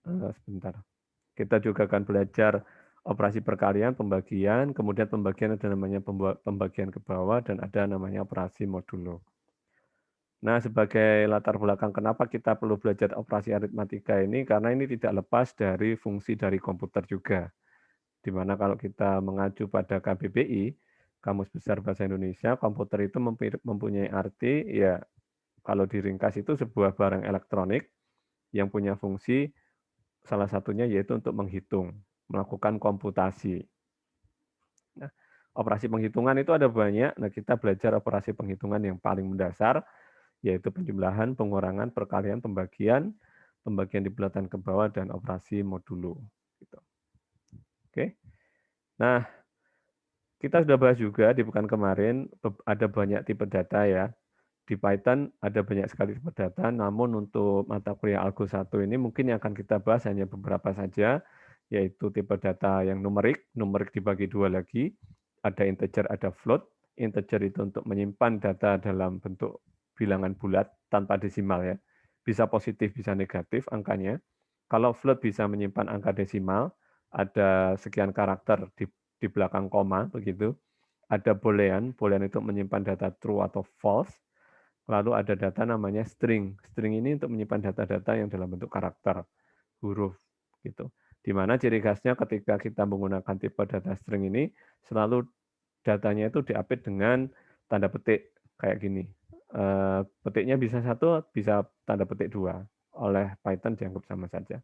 Sebentar. Kita juga akan belajar operasi perkalian, pembagian, kemudian pembagian ada namanya pembagian ke bawah, dan ada namanya operasi modulo. Nah, sebagai latar belakang kenapa kita perlu belajar operasi aritmatika ini, karena ini tidak lepas dari fungsi dari komputer juga. Di mana kalau kita mengacu pada KBBI, Kamus Besar Bahasa Indonesia, komputer itu mempunyai arti, ya kalau diringkas itu sebuah barang elektronik yang punya fungsi salah satunya yaitu untuk menghitung, melakukan komputasi. Nah, operasi penghitungan itu ada banyak. Nah, kita belajar operasi penghitungan yang paling mendasar, yaitu penjumlahan, pengurangan, perkalian, pembagian, pembagian di bulatan ke bawah, dan operasi modulo. Gitu. Oke. Nah, kita sudah bahas juga di pekan kemarin, ada banyak tipe data ya. Di Python ada banyak sekali tipe data, namun untuk mata kuliah Algo 1 ini mungkin yang akan kita bahas hanya beberapa saja, yaitu tipe data yang numerik, numerik dibagi dua lagi, ada integer, ada float. Integer itu untuk menyimpan data dalam bentuk bilangan bulat tanpa desimal ya. Bisa positif, bisa negatif angkanya. Kalau float bisa menyimpan angka desimal, ada sekian karakter di belakang koma begitu. Ada boolean, boolean itu menyimpan data true atau false. Lalu ada data namanya string. String ini untuk menyimpan data-data yang dalam bentuk karakter, huruf gitu. Di mana ciri khasnya ketika kita menggunakan tipe data string ini, selalu datanya itu diapit dengan tanda petik kayak gini. Petiknya bisa satu, bisa tanda petik dua. Oleh Python dianggap sama saja.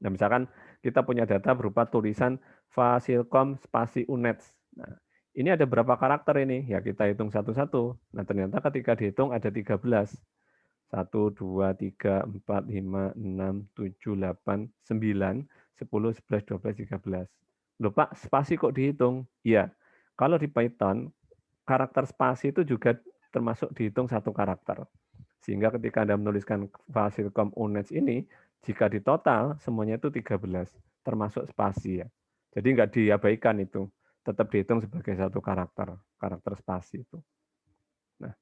Nah, misalkan kita punya data berupa tulisan Fasilkom spasi unets. Nah, ini ada berapa karakter ini? Ya, kita hitung satu-satu. Nah, ternyata ketika dihitung ada 13. 1, 2, 3, 4, 5, 6, 7, 8, 9, 10, 11, 12, 13. Loh Pak, spasi kok dihitung? Iya, kalau di Python, karakter spasi itu juga termasuk dihitung satu karakter. Sehingga ketika Anda menuliskan Fasilkom unets ini, jika di total semuanya itu 13, termasuk spasi ya. Jadi nggak diabaikan itu, tetap dihitung sebagai satu karakter, karakter spasi itu. Nah,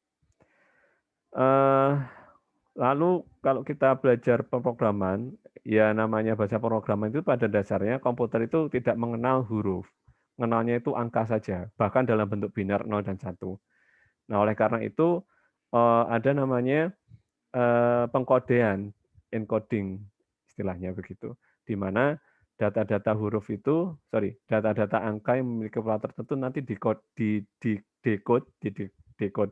lalu kalau kita belajar pemrograman, ya namanya bahasa pemrograman itu pada dasarnya komputer itu tidak mengenal huruf. Mengenalnya itu angka saja, bahkan dalam bentuk biner 0 dan 1. Nah, oleh karena itu ada namanya pengkodean, encoding istilahnya begitu, di mana data-data huruf itu, data-data angka yang memiliki pola tertentu nanti decode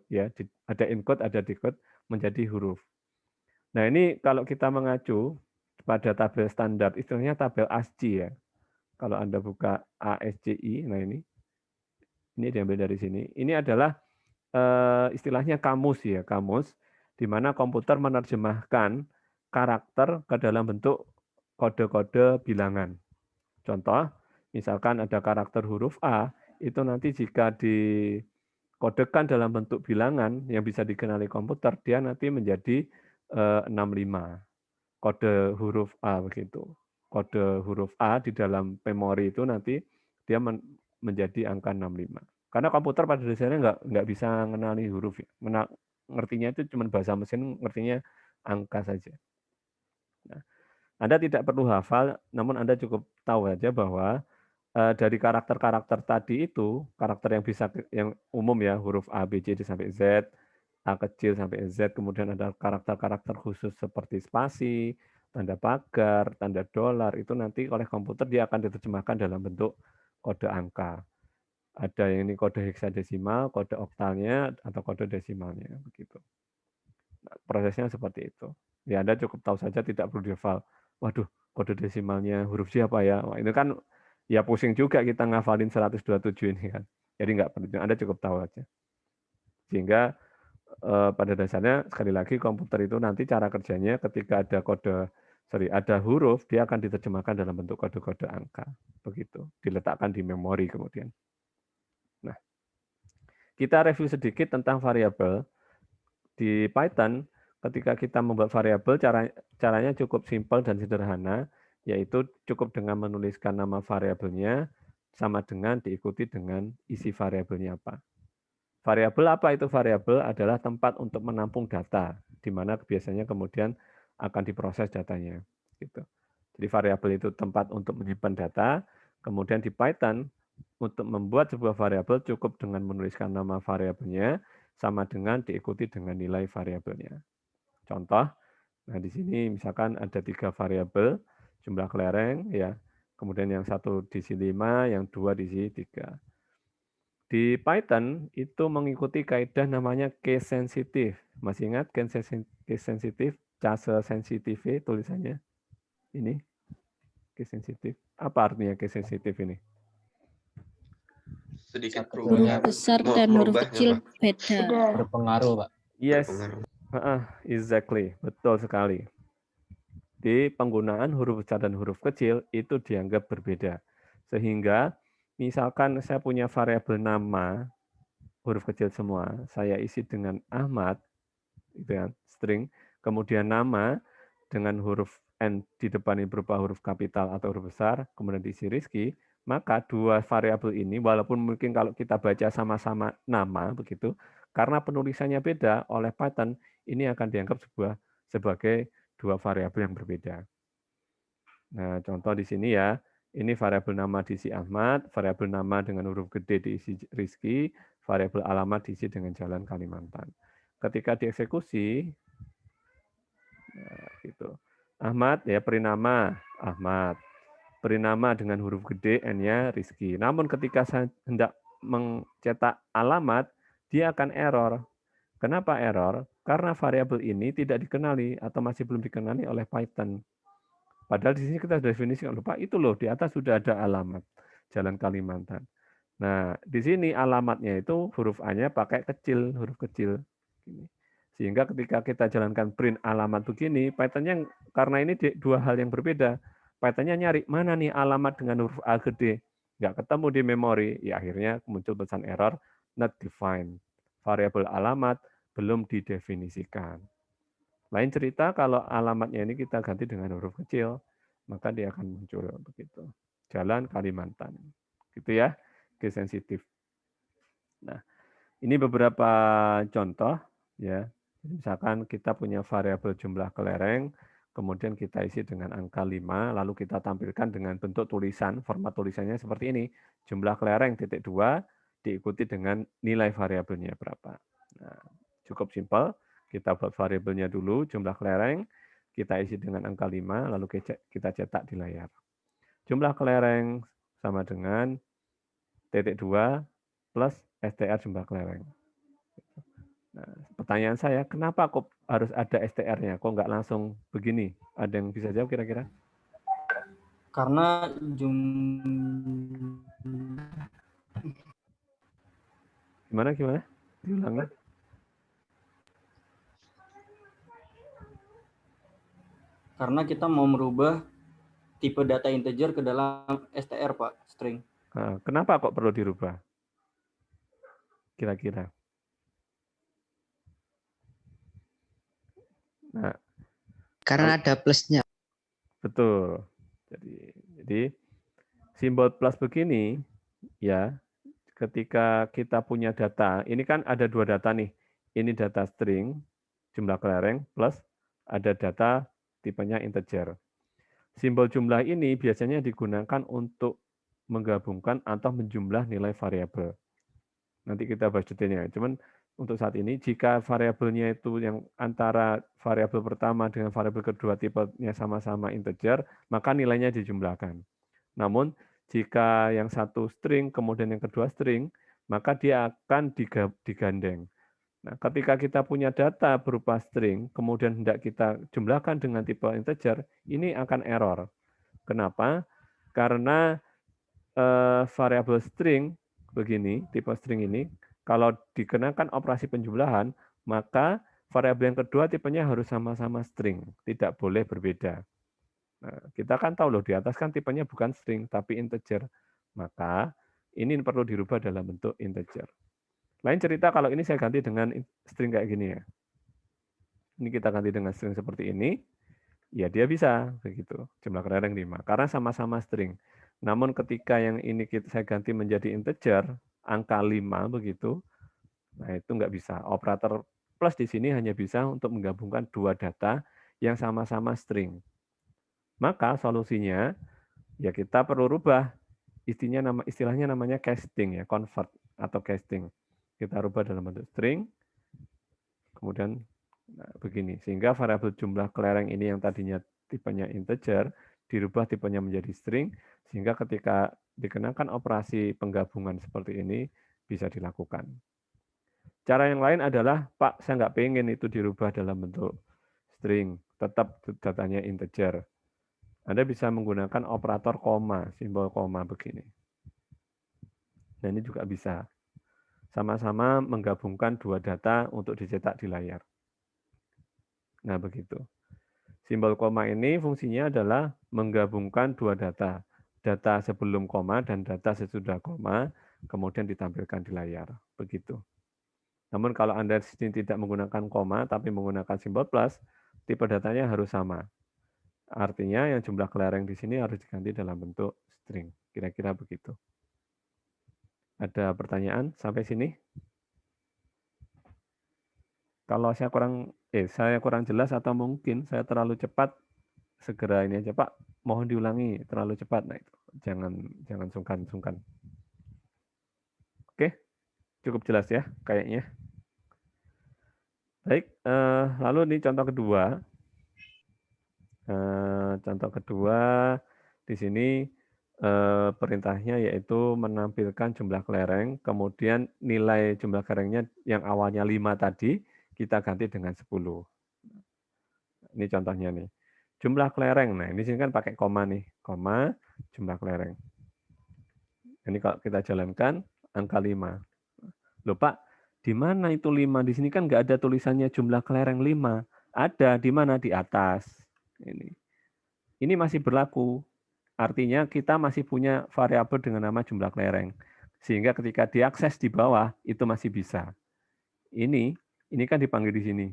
ya, ada encode, ada decode menjadi huruf. Nah, ini kalau kita mengacu pada tabel standar, istilahnya tabel ASCII ya. Kalau Anda buka ASCII, nah ini diambil dari sini. Ini adalah istilahnya kamus ya, kamus, di mana komputer menerjemahkan karakter ke dalam bentuk kode-kode bilangan. Contoh, misalkan ada karakter huruf A, itu nanti jika dikodekan dalam bentuk bilangan yang bisa dikenali komputer, dia nanti menjadi 65. Kode huruf A begitu. Kode huruf A di dalam memori itu nanti dia menjadi angka 65. Karena komputer pada dasarnya nggak bisa mengenali huruf ya. Ngertinya itu cuma bahasa mesin, ngertinya angka saja. Nah, Anda tidak perlu hafal, namun Anda cukup tahu saja bahwa dari karakter-karakter tadi itu, karakter yang bisa yang umum ya, huruf A, B, C, D sampai Z, A kecil sampai Z, kemudian ada karakter-karakter khusus seperti spasi, tanda pagar, tanda dolar, itu nanti oleh komputer dia akan diterjemahkan dalam bentuk kode angka. Ada yang ini kode heksadesimal, kode oktalnya, atau kode desimalnya, begitu. Nah, prosesnya seperti itu. Ya, Anda cukup tahu saja, tidak perlu dihafal. Waduh, kode desimalnya huruf siapa ya? Wah, itu kan ya pusing juga kita ngafalin 127 ini kan. Jadi nggak perlu, Anda cukup tahu aja. Sehingga pada dasarnya sekali lagi komputer itu nanti cara kerjanya ketika ada huruf, dia akan diterjemahkan dalam bentuk kode-kode angka. Begitu, diletakkan di memori kemudian. Nah, kita review sedikit tentang variabel. Di Python, ketika kita membuat variabel, caranya cukup simpel dan sederhana, yaitu cukup dengan menuliskan nama variabelnya, sama dengan diikuti dengan isi variabelnya apa. Variabel apa itu? Variabel adalah tempat untuk menampung data, di mana biasanya kemudian akan diproses datanya. Gitu. Jadi variabel itu tempat untuk menyimpan data, kemudian di Python untuk membuat sebuah variabel cukup dengan menuliskan nama variabelnya sama dengan diikuti dengan nilai variabelnya. Contoh, nah di sini misalkan ada 3 variabel, jumlah kelereng, ya, kemudian yang satu diisi 5, yang dua diisi 3. Di Python itu mengikuti kaidah namanya case sensitive. Masih ingat case sensitive, case sensitive tulisannya? Ini case sensitive. Apa artinya case sensitive ini? Sedikit Huruf perubahan. besar dan huruf kecil beda. Berpengaruh, Pak. Yes, exactly, betul sekali. Di penggunaan huruf besar dan huruf kecil itu dianggap berbeda. Sehingga misalkan saya punya variabel nama, huruf kecil semua, saya isi dengan Ahmad, gitu ya, string, kemudian nama dengan huruf N di depan ini berupa huruf kapital atau huruf besar, kemudian diisi Rizky, maka dua variabel ini, walaupun mungkin kalau kita baca sama-sama nama, begitu, karena penulisannya beda oleh Python, ini akan dianggap sebagai dua variabel yang berbeda. Nah, contoh di sini ya, ini variabel nama diisi Ahmad, variabel nama dengan huruf gede diisi Rizky, variabel alamat diisi dengan Jalan Kalimantan. Ketika dieksekusi, nah, gitu. Ahmad ya perinama Ahmad. Perinama dengan huruf gede N-nya Rizky. Namun ketika saya hendak mencetak alamat, dia akan error. Kenapa error? Karena variabel ini tidak dikenali atau masih belum dikenali oleh Python. Padahal di sini kita sudah definisikan, lupa itu loh, di atas sudah ada alamat Jalan Kalimantan. Nah, di sini alamatnya itu huruf A-nya pakai kecil, huruf kecil. Sehingga ketika kita jalankan print alamat begini, Python-nya karena ini dua hal yang berbeda. Python-nya nyari mana nih alamat dengan huruf A gede. Nggak ketemu di memori, ya akhirnya muncul pesan error, not defined. Variabel alamat belum didefinisikan. Lain cerita kalau alamatnya ini kita ganti dengan huruf kecil, maka dia akan muncul begitu. Jalan Kalimantan. Gitu ya, case sensitif. Nah, ini beberapa contoh ya. Misalkan kita punya variabel jumlah kelereng, kemudian kita isi dengan angka 5, lalu kita tampilkan dengan bentuk tulisan, format tulisannya seperti ini. Jumlah kelereng titik 2 diikuti dengan nilai variabelnya berapa. Nah, cukup simpel. Kita buat variabelnya dulu, jumlah kelereng, kita isi dengan angka 5, lalu kita cetak di layar. Jumlah kelereng sama dengan titik 2 plus str jumlah kelereng. Nah, pertanyaan saya, kenapa kok harus ada STR-nya? Kok nggak langsung begini? Ada yang bisa jawab kira-kira? Karena Gimana? Diulangi. Karena kita mau merubah tipe data integer ke dalam str, Pak, string. Nah, kenapa kok perlu dirubah? Kira-kira. Nah, karena ada plusnya. betul. Jadi simbol plus begini, ya, ketika kita punya data, ini kan ada dua data nih. Ini data string, jumlah kelereng, plus ada data tipenya integer. Simbol jumlah ini biasanya digunakan untuk menggabungkan atau menjumlah nilai variabel. Nanti kita bahas detailnya. Cuman untuk saat ini, jika variabelnya itu yang antara variabel pertama dengan variabel kedua tipenya sama-sama integer, maka nilainya dijumlahkan. Namun, jika yang satu string, kemudian yang kedua string, maka dia akan digandeng. Nah, ketika kita punya data berupa string, kemudian hendak kita jumlahkan dengan tipe integer, ini akan error. Kenapa? Karena variabel string begini, tipe string ini, kalau dikenakan operasi penjumlahan, maka variabel yang kedua tipenya harus sama-sama string, tidak boleh berbeda. Nah, kita kan tahu loh, di atas kan tipenya bukan string, tapi integer. Maka ini perlu dirubah dalam bentuk integer. Lain cerita kalau ini saya ganti dengan string kayak gini ya. Ini kita ganti dengan string seperti ini, ya dia bisa begitu. Jumlah kelereng 5 karena sama-sama string. Namun ketika yang ini saya ganti menjadi integer, angka 5 begitu, nah itu nggak bisa. Operator plus di sini hanya bisa untuk menggabungkan dua data yang sama-sama string. Maka solusinya ya kita perlu rubah istilahnya namanya casting ya, convert atau casting. Kita rubah dalam bentuk string, kemudian begini, sehingga variabel jumlah kelereng ini yang tadinya tipenya integer dirubah tipenya menjadi string, sehingga ketika dikenakan operasi penggabungan seperti ini bisa dilakukan. Cara yang lain adalah, Pak, saya nggak pengen itu dirubah dalam bentuk string, tetap datanya integer. Anda bisa menggunakan operator koma, simbol koma begini. Nah, ini juga bisa. Sama-sama menggabungkan dua data untuk dicetak di layar. Nah, begitu. Simbol koma ini fungsinya adalah menggabungkan dua data. Data sebelum koma dan data sesudah koma, kemudian ditampilkan di layar. Begitu. Namun kalau Anda di sini tidak menggunakan koma, tapi menggunakan simbol plus, tipe datanya harus sama. Artinya yang jumlah kelereng di sini harus diganti dalam bentuk string. Kira-kira begitu. Ada pertanyaan sampai sini? Kalau saya kurang jelas atau mungkin saya terlalu cepat, segera ini aja, Pak. Mohon diulangi, terlalu cepat. Nah itu jangan sungkan-sungkan. Oke, cukup jelas ya kayaknya. Baik, lalu ini contoh kedua. Contoh kedua di sini perintahnya yaitu menampilkan jumlah kelereng, kemudian nilai jumlah kelerengnya yang awalnya 5 tadi kita ganti dengan 10. Ini contohnya nih. Jumlah kelereng. Nah, ini sini kan pakai koma nih, koma jumlah kelereng. Ini kalau kita jalankan angka 5. Loh Pak, di mana itu 5? Di sini kan nggak ada tulisannya jumlah kelereng 5. Ada di mana? Di atas. Ini masih berlaku. Artinya kita masih punya variabel dengan nama jumlah kelereng. Sehingga ketika diakses di bawah, itu masih bisa. Ini kan dipanggil di sini.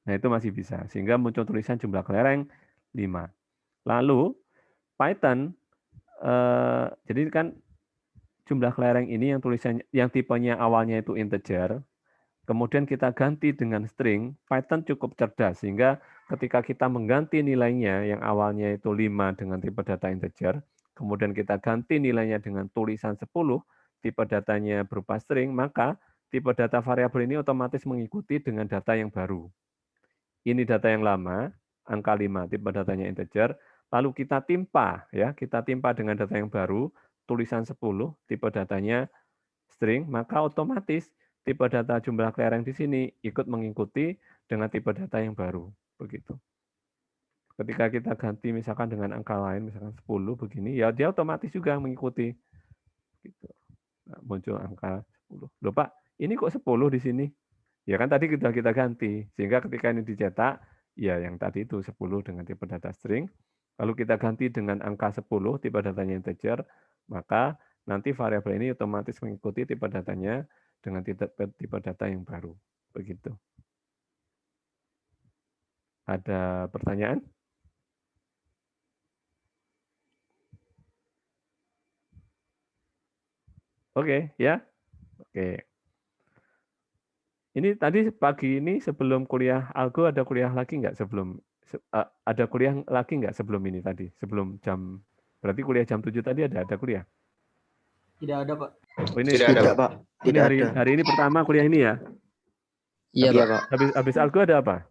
Nah, itu masih bisa. Sehingga muncul tulisan jumlah kelereng 5. Lalu, Python, jadi kan jumlah kelereng ini yang tipenya awalnya itu integer, kemudian kita ganti dengan string, Python cukup cerdas, sehingga ketika kita mengganti nilainya yang awalnya itu 5 dengan tipe data integer, kemudian kita ganti nilainya dengan tulisan 10, tipe datanya berupa string, maka tipe data variabel ini otomatis mengikuti dengan data yang baru. Ini data yang lama, angka 5, tipe datanya integer, lalu kita timpa dengan data yang baru, tulisan 10, tipe datanya string, maka otomatis tipe data jumlah kelereng di sini ikut mengikuti dengan tipe data yang baru. Begitu. Ketika kita ganti misalkan dengan angka lain, misalkan 10 begini, ya dia otomatis juga mengikuti. Gitu. Nah, muncul angka 10. Loh Pak, ini kok 10 di sini? Ya kan tadi kita ganti, sehingga ketika ini dicetak, ya yang tadi itu 10 dengan tipe data string, lalu kita ganti dengan angka 10, tipe datanya integer, maka nanti variabel ini otomatis mengikuti tipe datanya dengan tipe data yang baru. Begitu. Ada pertanyaan? Oke, ya. Oke. Ini tadi pagi ini sebelum kuliah algo ada kuliah lagi nggak ada kuliah lagi nggak sebelum ini tadi? Sebelum berarti kuliah jam 7 tadi ada kuliah? Tidak ada, Pak. Oh, ini tidak ada, Pak. Ini hari ini pertama kuliah ini ya? Iya, Pak. Habis algo ada apa?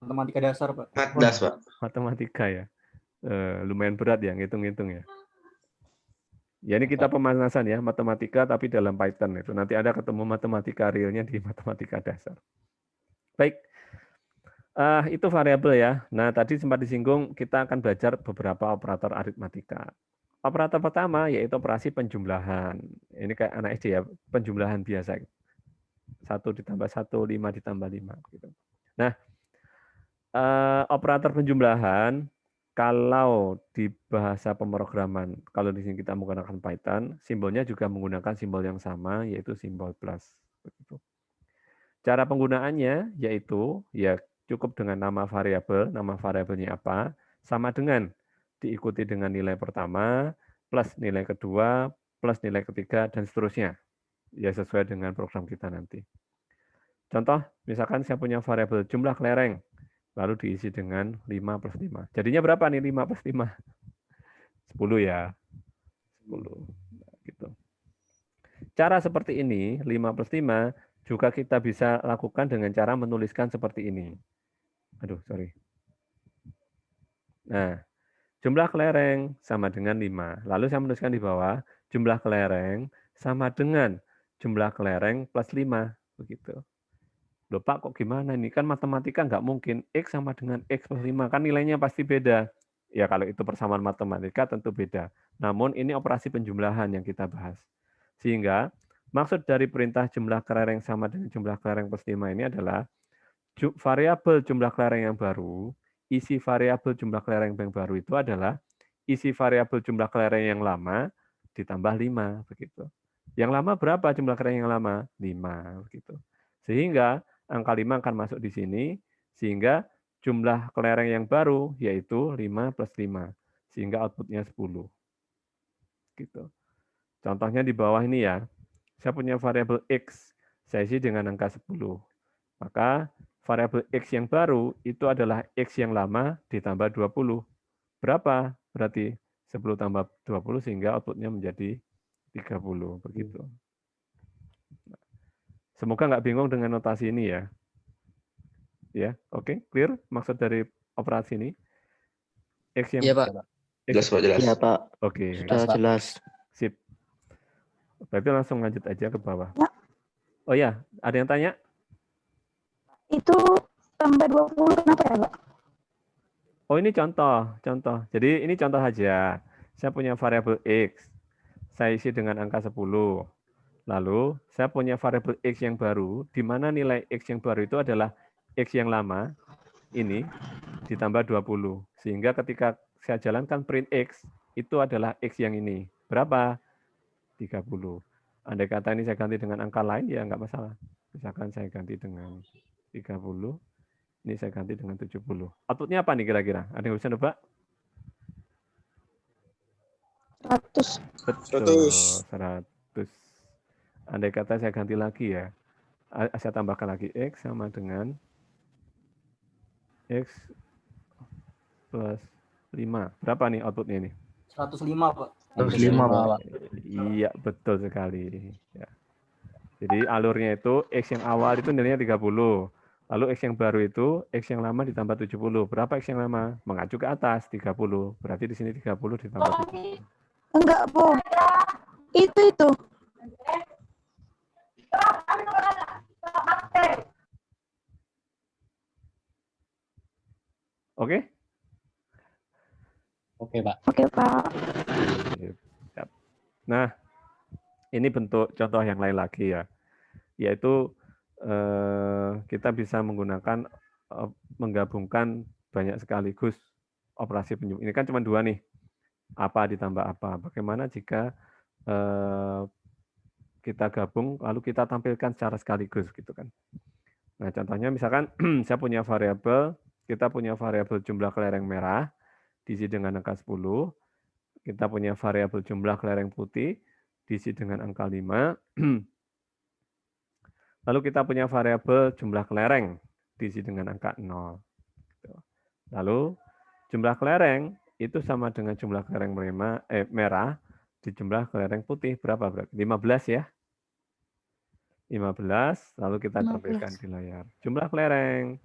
Matematika dasar, Pak. Matdas, Pak. Matematika ya. Lumayan berat ya ngitung-ngitung ya. Ya ini kita pemanasan ya, matematika tapi dalam Python itu. Nanti ada ketemu matematika realnya di matematika dasar. Baik, itu variabel ya. Nah tadi sempat disinggung kita akan belajar beberapa operator aritmatika. Operator pertama yaitu operasi penjumlahan. Ini kayak anak SD ya, penjumlahan biasa. 1 ditambah 1, 5 ditambah 5. Gitu. Nah, operator penjumlahan, kalau di bahasa pemrograman, kalau di sini kita menggunakan Python, simbolnya juga menggunakan simbol yang sama, yaitu simbol plus. Begitu. Cara penggunaannya yaitu ya cukup dengan nama variabelnya apa, sama dengan diikuti dengan nilai pertama, plus nilai kedua, plus nilai ketiga, dan seterusnya. Ya sesuai dengan program kita nanti. Contoh, misalkan saya punya variabel jumlah kelereng. lalu diisi dengan 5 plus 5. Jadinya berapa nih 5 plus 5? 10 ya. 10. Gitu. Cara seperti ini, 5 plus 5, juga kita bisa lakukan dengan cara menuliskan seperti ini. Aduh, sorry. Nah, jumlah kelereng sama dengan 5. Lalu saya menuliskan di bawah, jumlah kelereng sama dengan jumlah kelereng plus 5. Begitu. Loh Pak, kok gimana ini? Kan matematika nggak mungkin. X sama dengan X plus 5. Kan nilainya pasti beda. Ya kalau itu persamaan matematika tentu beda. Namun ini operasi penjumlahan yang kita bahas. Sehingga maksud dari perintah jumlah kelereng sama dengan jumlah kelereng plus 5 ini adalah variabel jumlah kelereng yang baru, isi variabel jumlah kelereng yang baru itu adalah isi variabel jumlah kelereng yang lama ditambah 5 begitu. Yang lama berapa jumlah kelereng yang lama? 5 begitu. Sehingga angka 5 akan masuk di sini sehingga jumlah kelereng yang baru yaitu 5 plus 5 sehingga outputnya 10. Gitu. Contohnya di bawah ini ya. Saya punya variabel X, saya isi dengan angka 10. Maka variabel X yang baru itu adalah X yang lama ditambah 20. Berapa? Berarti 10 tambah 20 sehingga outputnya menjadi 30. Begitu. Semoga nggak bingung dengan notasi ini ya. Ya, oke, clear maksud dari operasi ini. X yang Iya, Pak. Jelas, Pak, jelas. Iya, Pak. Oke, Sudah jelas. sip. Berarti langsung lanjut aja ke bawah. Ya. Oh ya, ada yang tanya? Itu tambah 20 kenapa ya, Pak? Oh, ini contoh. Jadi ini contoh saja. Saya punya variabel X. Saya isi dengan angka 10. Lalu saya punya variabel X yang baru, di mana nilai X yang baru itu adalah X yang lama, ini, ditambah 20. Sehingga ketika saya jalankan print X, itu adalah X yang ini. Berapa? 30. Andai kata ini saya ganti dengan angka lain, ya nggak masalah. Misalkan saya ganti dengan 30, ini saya ganti dengan 70. Outputnya apa nih kira-kira? Ada yang bisa nebak? 100. Betul, 100. Andai kata saya ganti lagi ya, saya tambahkan lagi X sama dengan X plus 5. Berapa nih outputnya ini? 105, Pak. 105, Pak. Iya, betul sekali. Ya. Jadi alurnya itu X yang awal itu nilainya 30. Lalu X yang baru itu X yang lama ditambah 70. Berapa X yang lama? Mengacu ke atas, 30. Berarti di sini 30 ditambah 70. Enggak, Bu. Itu. Oke? Oke, Pak. Oke, Pak. Siap. Nah, ini bentuk contoh yang lain lagi ya, yaitu kita bisa menggunakan menggabungkan banyak sekaligus operasi penjumlahan. Ini kan cuma 2 nih, apa ditambah apa. Bagaimana jika kita gabung lalu kita tampilkan secara sekaligus gitu kan. Nah, contohnya misalkan saya punya variabel, kita punya variabel jumlah kelereng merah diisi dengan angka 10. Kita punya variabel jumlah kelereng putih diisi dengan angka 5. Lalu kita punya variabel jumlah kelereng diisi dengan angka 0. Lalu jumlah kelereng itu sama dengan jumlah kelereng merah di jumlah kelereng putih. Berapa? Berarti 15 ya. 15, lalu kita tampilkan di layar. Jumlah kelereng,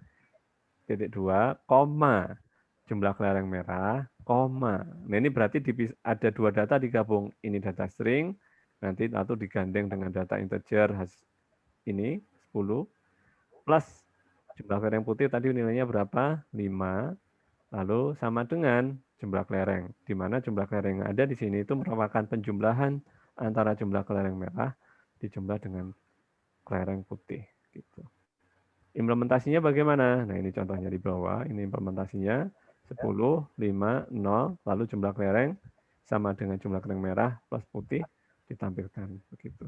titik 2, koma. Jumlah kelereng merah, koma. Nah ini berarti ada 2 data digabung. Ini data string, nanti lalu digandeng dengan data integer ini, 10, plus jumlah kelereng putih tadi nilainya berapa? 5, lalu sama dengan jumlah kelereng. Di mana jumlah kelereng yang ada di sini itu merupakan penjumlahan antara jumlah kelereng merah dijumlah dengan kelereng putih gitu. Implementasinya bagaimana? Nah, ini contohnya di bawah. Ini implementasinya 10, 5, 0, lalu jumlah kelereng sama dengan jumlah kelereng merah plus putih ditampilkan begitu.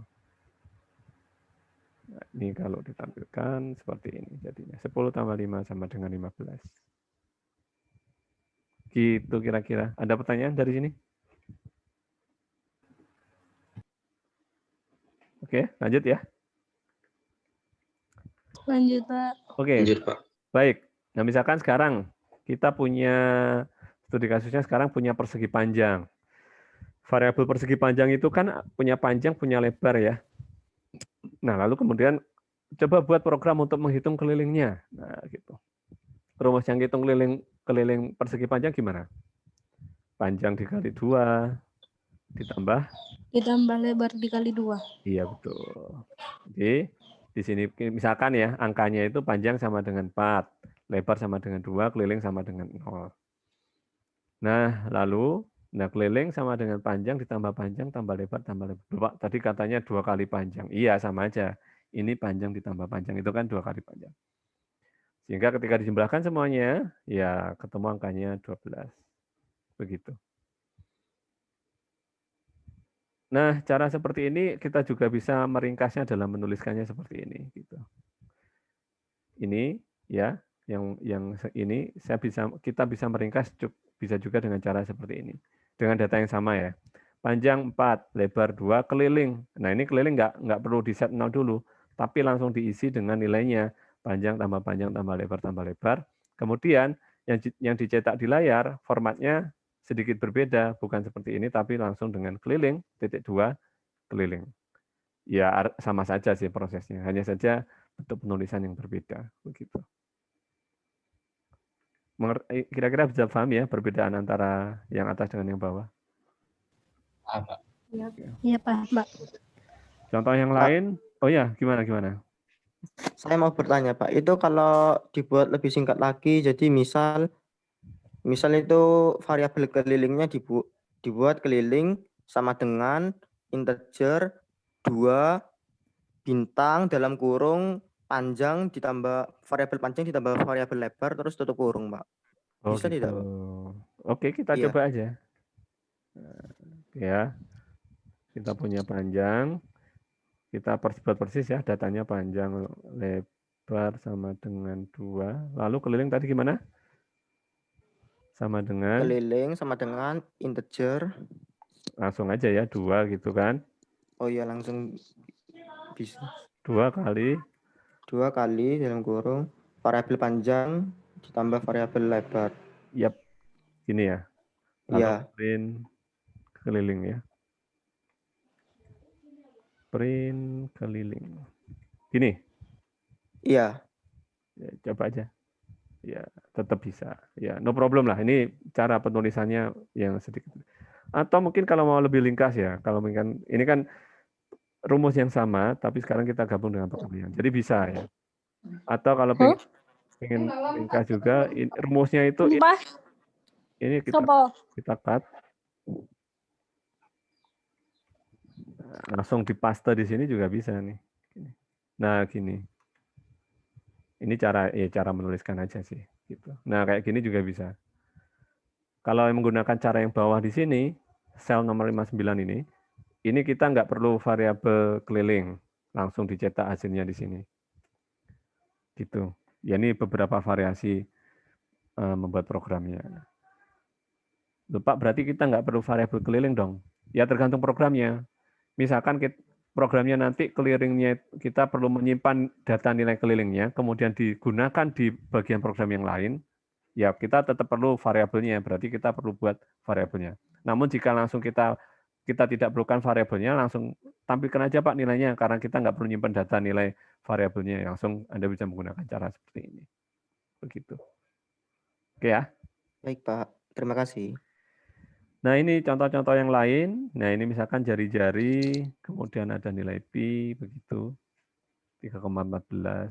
Nah, ini kalau ditampilkan seperti ini jadinya. 10 tambah 5 sama dengan 15. Gitu kira-kira. Ada pertanyaan dari sini? Oke, lanjut ya. Lanjut, Pak. Oke, Lanjut, Pak. baik. Nah, misalkan sekarang kita punya studi kasusnya sekarang punya persegi panjang. Variabel persegi panjang itu kan punya panjang, punya lebar ya. Nah, lalu kemudian coba buat program untuk menghitung kelilingnya. Nah, gitu. Rumus yang hitung keliling persegi panjang gimana? Panjang dikali 2 ditambah lebar dikali 2. iya betul. Jadi di sini misalkan ya angkanya itu panjang sama dengan 4, lebar sama dengan 2, keliling sama dengan 0. Nah, lalu keliling sama dengan panjang ditambah panjang tambah lebar tambah lebar. Bapak tadi katanya 2 kali panjang. Iya, sama aja. Ini panjang ditambah panjang itu kan 2 kali panjang. Sehingga ketika dijumlahkan semuanya, ya ketemu angkanya 12. Begitu. Nah, cara seperti ini kita juga bisa meringkasnya dalam menuliskannya seperti ini. Gitu. Ini ya, yang ini kita bisa meringkas bisa juga dengan cara seperti ini. Dengan data yang sama ya. Panjang 4, lebar 2, keliling. Nah, ini keliling nggak perlu di set 0 dulu, tapi langsung diisi dengan nilainya. Panjang tambah lebar tambah lebar. Kemudian yang dicetak di layar formatnya sedikit berbeda, bukan seperti ini, tapi langsung dengan keliling, titik 2, keliling. Ya sama saja sih prosesnya, hanya saja bentuk penulisan yang berbeda. Begitu. Kira-kira bisa paham ya perbedaan antara yang atas dengan yang bawah? Iya, Pak. Contoh yang lain, oh ya, gimana? Saya mau bertanya, Pak. Itu kalau dibuat lebih singkat lagi, jadi misal itu variabel kelilingnya dibuat keliling sama dengan integer 2 bintang dalam kurung panjang ditambah variabel panjang ditambah variabel lebar terus tutup kurung, Pak. Oh, Bisa gitu. tidak, Pak? Oke, kita Iya. coba aja. Ya, kita punya panjang, kita buat persis ya, datanya panjang, lebar sama dengan 2. Lalu keliling tadi gimana? Sama dengan? Keliling sama dengan integer. Langsung aja ya, 2 gitu kan. Oh iya, langsung bisa. 2 kali 2 kali dalam kurung variabel panjang ditambah variabel lebar. Yap, gini ya. Lalu Iya. print keliling ya. Print keliling. Gini. Iya. Ya, coba aja. Ya, tetap bisa. Ya, no problem lah. Ini cara penulisannya yang sedikit. Atau mungkin kalau mau lebih ringkas ya. Kalau mungkin ini kan rumus yang sama, tapi sekarang kita gabung dengan perkalian. Jadi bisa ya. Atau kalau pengen ringkas juga, rumusnya itu ini kita cut. Langsung dipaste di sini juga bisa nih. Nah, gini. Ini cara menuliskan aja sih gitu. Nah, kayak gini juga bisa. Kalau menggunakan cara yang bawah di sini, sel nomor 59 ini kita nggak perlu variabel keliling, langsung dicetak hasilnya di sini. Gitu. Ya ini beberapa variasi membuat programnya. Pak, berarti kita nggak perlu variabel keliling dong? Ya tergantung programnya. Misalkan programnya nanti kelilingnya kita perlu menyimpan data nilai kelilingnya, kemudian digunakan di bagian program yang lain, ya kita tetap perlu variabelnya, berarti kita perlu buat variabelnya. Namun jika langsung kita tidak perlukan variabelnya, langsung tampilkan aja Pak nilainya, karena kita nggak perlu nyimpan data nilai variabelnya, langsung Anda bisa menggunakan cara seperti ini. Begitu. Oke ya? Baik Pak, terima kasih. Nah, ini contoh-contoh yang lain. Nah, ini misalkan jari-jari, kemudian ada nilai pi, begitu. 3,14.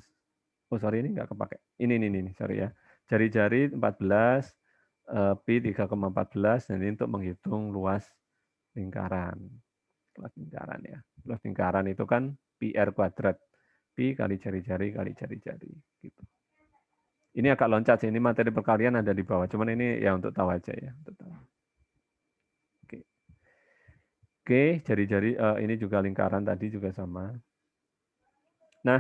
Oh, sorry, ini nggak kepakai. Ini, sorry ya. Jari-jari 14, pi 3,14, dan ini untuk menghitung luas lingkaran. Luas lingkaran ya. Luas lingkaran itu kan pi r kuadrat. Pi kali jari-jari kali jari-jari. Gitu. Ini agak loncat sih, ini materi perkalian ada di bawah. Cuman ini ya untuk tahu aja ya. Untuk tahu. Oke, jari-jari ini juga lingkaran tadi juga sama. Nah,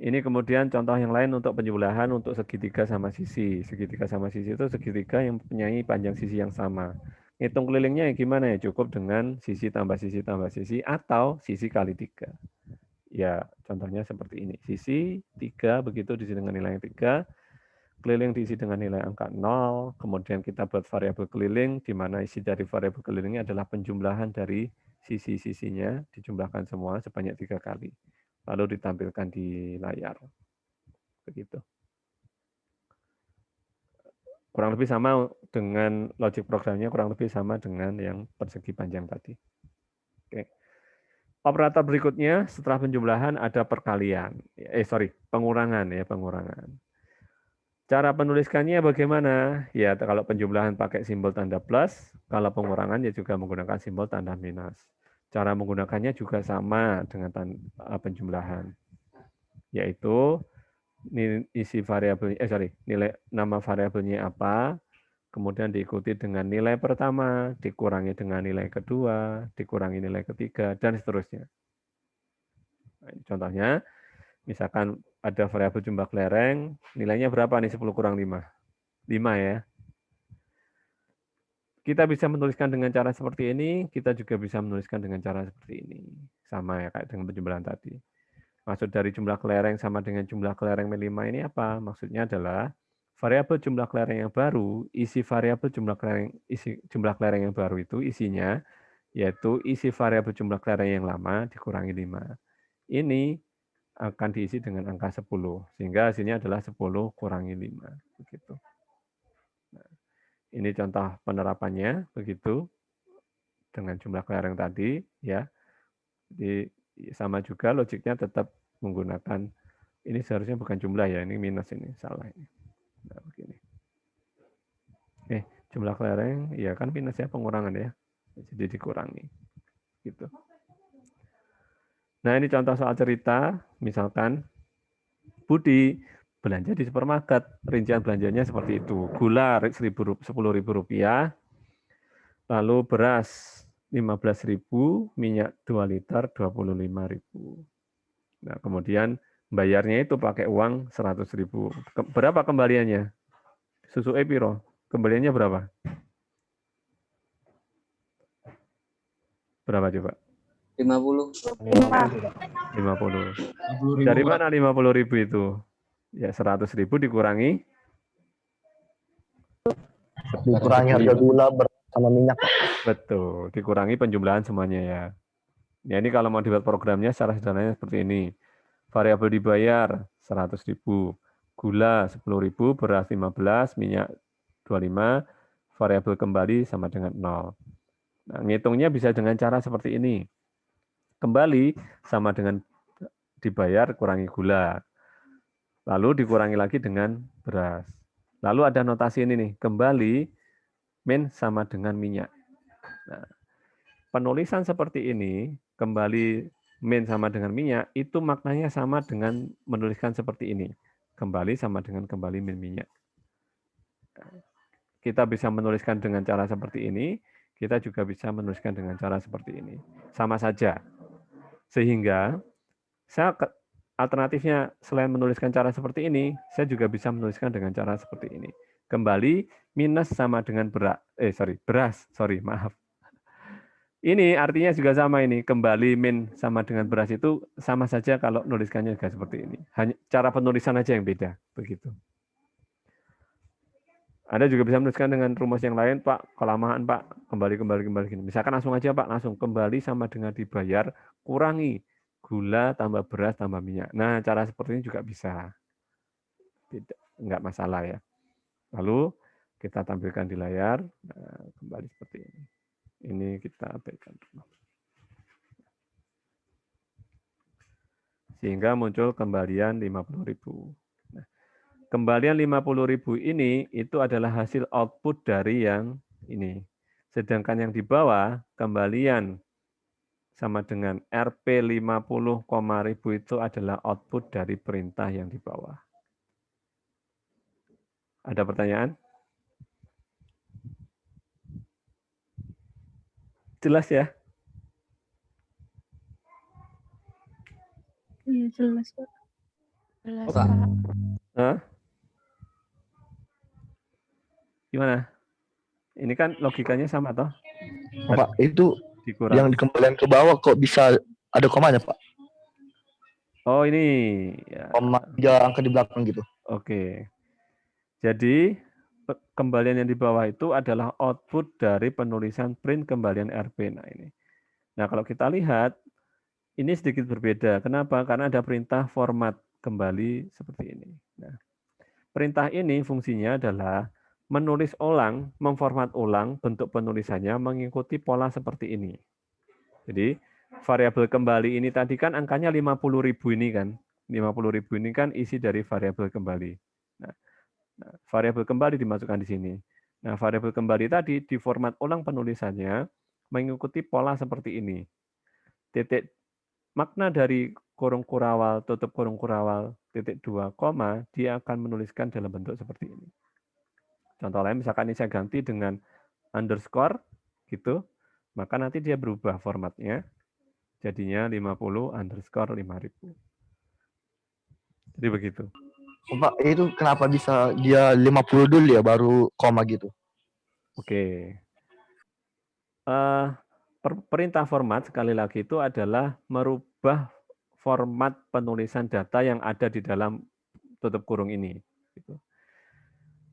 ini kemudian contoh yang lain untuk penyebelahan untuk segitiga sama sisi. Segitiga sama sisi itu segitiga yang mempunyai panjang sisi yang sama. Hitung kelilingnya gimana ya? Cukup dengan sisi tambah sisi tambah sisi atau sisi kali 3. Ya, contohnya seperti ini. Sisi 3 begitu diisi dengan nilai yang 3. keliling diisi dengan nilai angka 0, kemudian kita buat variabel keliling, di mana isi dari variabel kelilingnya adalah penjumlahan dari sisi-sisinya, dijumlahkan semua sebanyak 3 kali, lalu ditampilkan di layar. Begitu. Kurang lebih sama dengan logic programnya, kurang lebih sama dengan yang persegi panjang tadi. Oke. Operator berikutnya setelah penjumlahan ada perkalian. Pengurangan ya, pengurangan. Cara penuliskannya bagaimana? Ya, kalau penjumlahan pakai simbol tanda plus, kalau pengurangan ya juga menggunakan simbol tanda minus. Cara menggunakannya juga sama dengan penjumlahan, yaitu isi variabelnya, nilai nama variabelnya apa, kemudian diikuti dengan nilai pertama, dikurangi dengan nilai kedua, dikurangi nilai ketiga, dan seterusnya. Nah, contohnya, misalkan ada variabel jumlah kelereng, nilainya berapa nih 10 kurang 5? 5 ya. Kita bisa menuliskan dengan cara seperti ini, kita juga bisa menuliskan dengan cara seperti ini. Sama ya, kayak dengan penjumlahan tadi. Maksud dari jumlah kelereng sama dengan jumlah kelereng min 5 ini apa? Maksudnya adalah variabel jumlah kelereng yang baru, isi variabel jumlah kelereng yang baru itu isinya, yaitu isi variabel jumlah kelereng yang lama dikurangi 5. Ini akan diisi dengan angka 10, sehingga hasilnya adalah 10 kurangi 5. Begitu. Nah, ini contoh penerapannya, begitu, dengan jumlah kelereng tadi, ya. Jadi, sama juga logiknya tetap menggunakan, ini seharusnya bukan jumlah ya, ini minus ini, salah ini. Nah, begini. Jumlah kelereng, ya kan minus ya, pengurangan ya, jadi dikurangi. Gitu. Nah, ini contoh soal cerita, misalkan Budi belanja di supermarket, rincian belanjanya seperti itu. Gula Rp10.000, lalu beras 15.000, minyak 2 liter 25.000. Nah, kemudian bayarnya itu pakai uang 100.000. Berapa kembaliannya? Susu piro? Kembaliannya berapa? Berapa coba? 50. 50. Dari mana 50.000 itu? Ya 100.000 dikurangi harga gula sama minyak. Betul, dikurangi penjumlahan semuanya ya. Ya ini kalau mau dibuat programnya secara sederhananya seperti ini. Variabel dibayar 100.000, gula 10.000, beras 15, minyak 25, variabel kembali sama dengan 0. Nah, ngitungnya bisa dengan cara seperti ini. Kembali sama dengan dibayar kurangi gula. Lalu dikurangi lagi dengan beras. Lalu ada notasi ini nih, kembali min sama dengan minyak. Nah, penulisan seperti ini, kembali min sama dengan minyak, itu maknanya sama dengan menuliskan seperti ini. Kembali sama dengan kembali min minyak. Kita bisa menuliskan dengan cara seperti ini, kita juga bisa menuliskan dengan cara seperti ini. Sama saja. Sehingga alternatifnya selain menuliskan cara seperti ini, saya juga bisa menuliskan dengan cara seperti ini. Kembali minus sama dengan beras. Ini artinya juga sama ini. Kembali min sama dengan beras itu sama saja kalau nuliskannya juga seperti ini. Hanya cara penulisan aja yang beda. Begitu. Anda juga bisa menuliskan dengan rumus yang lain, Pak. Kelamaan, Pak. Kembali. Misalkan langsung aja, Pak. Langsung kembali sama dengan dibayar, kurangi gula tambah beras tambah minyak. Nah, cara seperti ini juga bisa. Enggak masalah ya. Lalu kita tampilkan di layar. Nah, kembali seperti ini. Ini kita abaikan. Sehingga muncul kembalian 50.000. Nah, kembalian 50.000 ini itu adalah hasil output dari yang ini. Sedangkan yang di bawah, kembalian sama dengan Rp 50,000 itu adalah output dari perintah yang di bawah. Ada pertanyaan? Jelas ya? Iya, jelas, Pak. Jelas, Pak. Pak. Hah? Gimana? Ini kan logikanya sama toh? Pak, itu Dikurang. yang dikembalikan ke bawah kok bisa ada komanya, Pak? Oh ini. Ya. Koma 3 angka di belakang gitu. Oke. Jadi kembalian yang di bawah itu adalah output dari penulisan print kembalian RP. Nah ini. Nah kalau kita lihat, ini sedikit berbeda. Kenapa? Karena ada perintah format kembali seperti ini. Nah, perintah ini fungsinya adalah menulis ulang, memformat ulang bentuk penulisannya mengikuti pola seperti ini. Jadi variabel kembali ini tadi kan angkanya 50.000 ini kan. 50.000 ini kan isi dari variabel kembali. Nah, variabel kembali dimasukkan di sini. Nah, variabel kembali tadi diformat ulang penulisannya mengikuti pola seperti ini. Titik makna dari kurung kurawal, tutup kurung kurawal, titik 2, koma, dia akan menuliskan dalam bentuk seperti ini. Contoh lain, misalkan ini saya ganti dengan underscore, gitu, maka nanti dia berubah formatnya, jadinya 50 underscore 5.000. Jadi begitu. Pak, itu kenapa bisa dia 50 dulu ya, baru koma gitu? Oke. Perintah format, sekali lagi itu adalah merubah format penulisan data yang ada di dalam tutup kurung ini. Gitu.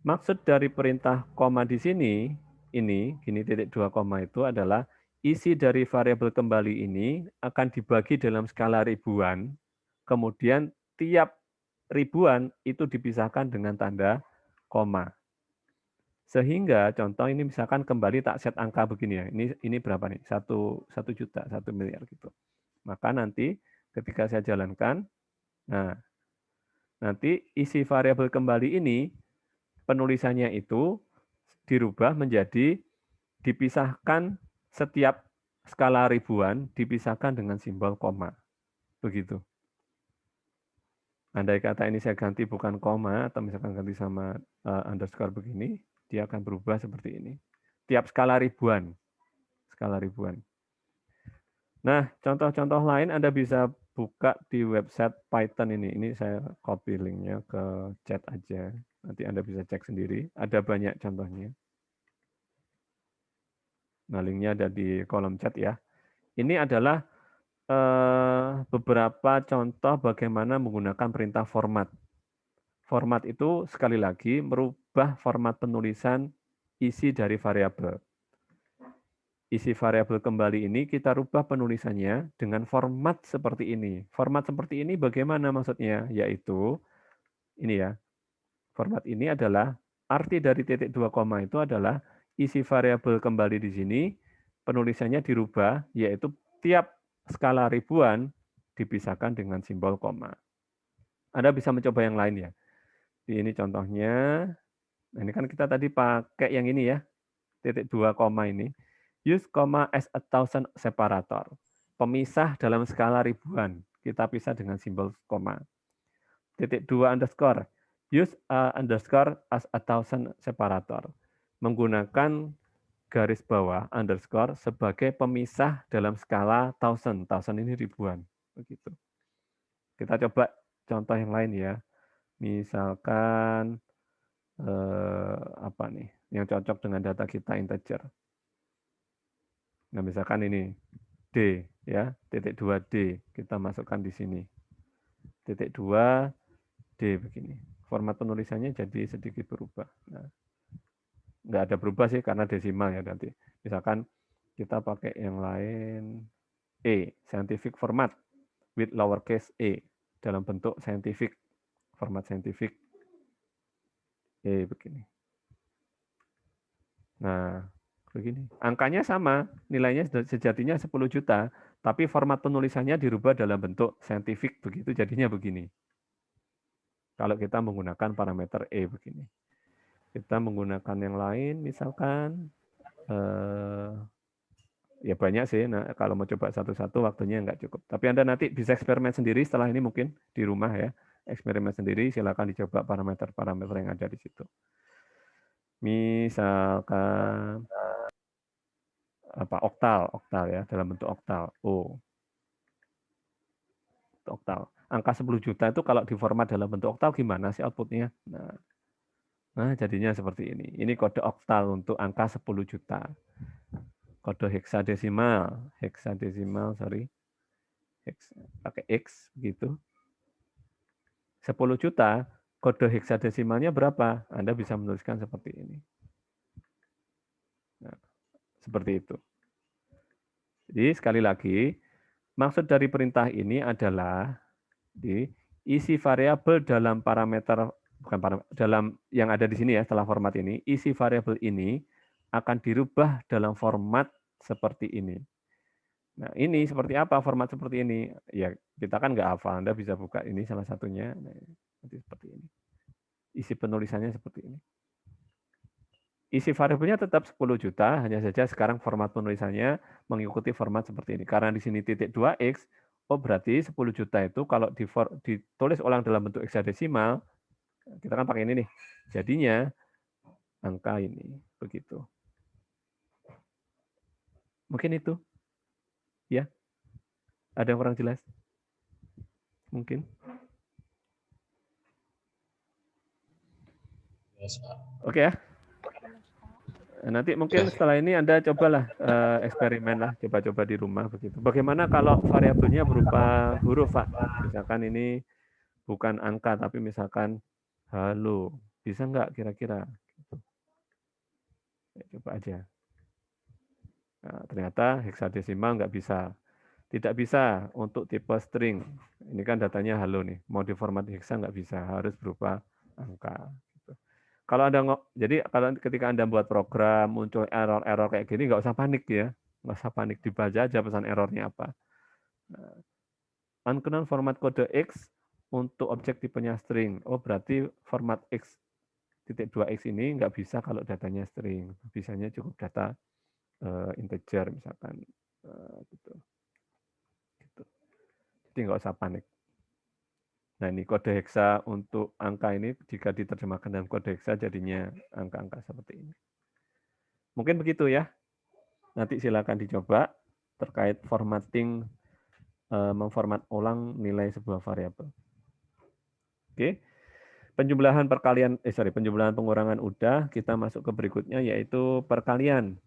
Maksud dari perintah koma di sini, gini titik 2 koma itu adalah isi dari variabel kembali ini akan dibagi dalam skala ribuan, kemudian tiap ribuan itu dipisahkan dengan tanda koma. Sehingga contoh ini misalkan kembali tak set angka begini ya, ini berapa nih? 1 juta, 1 miliar gitu. Maka nanti ketika saya jalankan, nah nanti isi variabel kembali ini penulisannya itu dirubah menjadi dipisahkan setiap skala ribuan dipisahkan dengan simbol koma. Begitu. Andai kata ini saya ganti bukan koma atau misalkan ganti sama underscore begini, dia akan berubah seperti ini. Tiap skala ribuan. Skala ribuan. Nah, contoh-contoh lain Anda bisa buka di website Python ini. Ini saya copy linknya ke chat aja. Nanti Anda bisa cek sendiri. Ada banyak contohnya. Nah, linknya ada di kolom chat ya. Ini adalah beberapa contoh bagaimana menggunakan perintah format. Format itu sekali lagi merubah format penulisan isi dari variabel. Isi variabel kembali ini kita rubah penulisannya dengan format seperti ini. Format seperti ini bagaimana maksudnya? Yaitu ini ya. Format ini adalah arti dari titik 2 koma itu adalah isi variabel kembali di sini penulisannya dirubah yaitu tiap skala ribuan dipisahkan dengan simbol koma. Anda bisa mencoba yang lain ya. Ini contohnya. Nah, ini kan kita tadi pakai yang ini ya. Titik 2 koma ini. Use comma as a thousand separator. Pemisah dalam skala ribuan. Kita pisah dengan simbol koma. Titik 2 underscore. Use a underscore as a thousand separator. Menggunakan garis bawah underscore sebagai pemisah dalam skala thousand. Thousand ini ribuan. Begitu. Kita coba contoh yang lain ya. Misalkan apa nih yang cocok dengan data kita integer. Nah, misalkan ini D ya, titik 2D kita masukkan di sini. Titik 2D begini. Format penulisannya jadi sedikit berubah. Nah, nggak ada berubah sih karena desimal ya nanti. Misalkan kita pakai yang lain scientific format with lowercase e dalam bentuk scientific, format scientific begini. Nah, begini. Angkanya sama, nilainya sejatinya 10 juta, tapi format penulisannya dirubah dalam bentuk scientific begitu jadinya begini. Kalau kita menggunakan parameter e begini. Kita menggunakan yang lain misalkan ya banyak sih. Nah, kalau mau coba satu-satu waktunya nggak cukup. Tapi Anda nanti bisa eksperimen sendiri setelah ini mungkin di rumah ya. Eksperimen sendiri, silakan dicoba parameter-parameter yang ada di situ. Misalkan oktal ya, dalam bentuk oktal. Oktal. Angka 10 juta itu kalau diformat dalam bentuk oktal gimana sih outputnya? Nah, jadinya seperti ini. Ini kode oktal untuk angka 10 juta. Kode heksadesimal, pakai X begitu. 10 juta kode heksadesimalnya berapa? Anda bisa menuliskan seperti ini. Nah, seperti itu. Jadi sekali lagi, maksud dari perintah ini adalah isi variabel dalam parameter, dalam yang ada di sini ya, setelah format ini, isi variabel ini akan dirubah dalam format seperti ini. Nah, ini seperti apa format seperti ini? Ya, kita kan nggak hafal, Anda bisa buka ini salah satunya. Nah, nanti seperti ini. Isi penulisannya seperti ini. Isi variabelnya tetap 10 juta, hanya saja sekarang format penulisannya mengikuti format seperti ini. Karena di sini titik 2x, oh berarti 10 juta itu kalau ditulis ulang dalam bentuk heksadesimal, kita kan pakai ini nih. Jadinya angka ini, begitu. Mungkin itu. Ya. Ada yang kurang jelas? Mungkin. Oke ya. Nanti mungkin setelah ini Anda cobalah eksperimen lah, coba-coba di rumah begitu. Bagaimana kalau variabelnya berupa huruf, Pak? Misalkan ini bukan angka, tapi misalkan halo. Bisa nggak kira-kira? Gitu. Ya, coba aja. Nah, ternyata heksadesimal nggak bisa. Tidak bisa untuk tipe string. Ini kan datanya halo nih. Mau di format heksa nggak bisa, harus berupa angka. Kalau jadi kalau ketika Anda buat program muncul error kayak gini, nggak usah panik ya, nggak usah panik, dibaca aja pesan errornya apa. Nah, unknown format kode X untuk objek tipenya string. Oh berarti format X titik 2X ini nggak bisa kalau datanya string, bisanya cukup data integer misalkan, gitu. Jadi nggak usah panik. Nah ini kode heksa untuk angka ini jika diterjemahkan dalam kode heksa jadinya angka-angka seperti ini. Mungkin begitu ya. Nanti silakan dicoba terkait formatting, memformat ulang nilai sebuah variabel. Oke. Penjumlahan penjumlahan pengurangan udah, kita masuk ke berikutnya yaitu perkalian.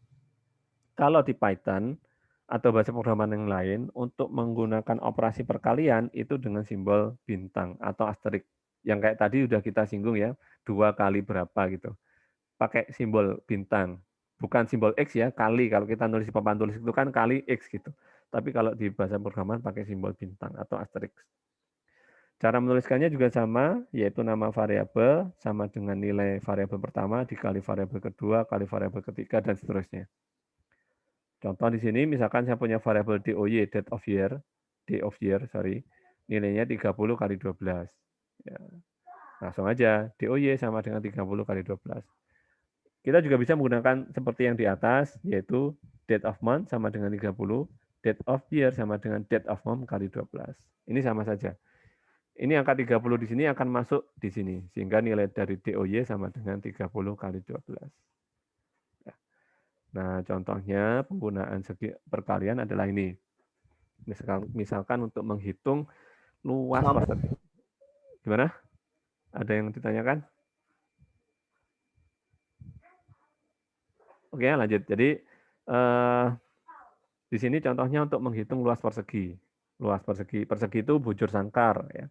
Kalau di Python atau bahasa programan yang lain, untuk menggunakan operasi perkalian itu dengan simbol bintang atau asterik. Yang kayak tadi udah kita singgung ya, 2 kali berapa gitu. Pakai simbol bintang. Bukan simbol X ya, kali. Kalau kita nulis di papan tulis itu kan kali X gitu. Tapi kalau di bahasa programan pakai simbol bintang atau asterik. Cara menuliskannya juga sama, yaitu nama variabel sama dengan nilai variabel pertama dikali variabel kedua, kali variabel ketiga, dan seterusnya. Contoh di sini, misalkan saya punya variabel DOY, date of year, nilainya 30 kali 12. Ya. Langsung aja, DOY sama dengan 30 kali 12. Kita juga bisa menggunakan seperti yang di atas, yaitu date of month sama dengan 30, date of year sama dengan date of month kali 12. Ini sama saja. Ini angka 30 di sini akan masuk di sini, sehingga nilai dari DOY sama dengan 30 kali 12. Nah, contohnya penggunaan segi perkalian adalah ini. Misalkan untuk menghitung luas persegi. Gimana? Ada yang ditanyakan? Oke, lanjut. Jadi, di sini contohnya untuk menghitung luas persegi. Luas persegi itu bujur sangkar. Ya.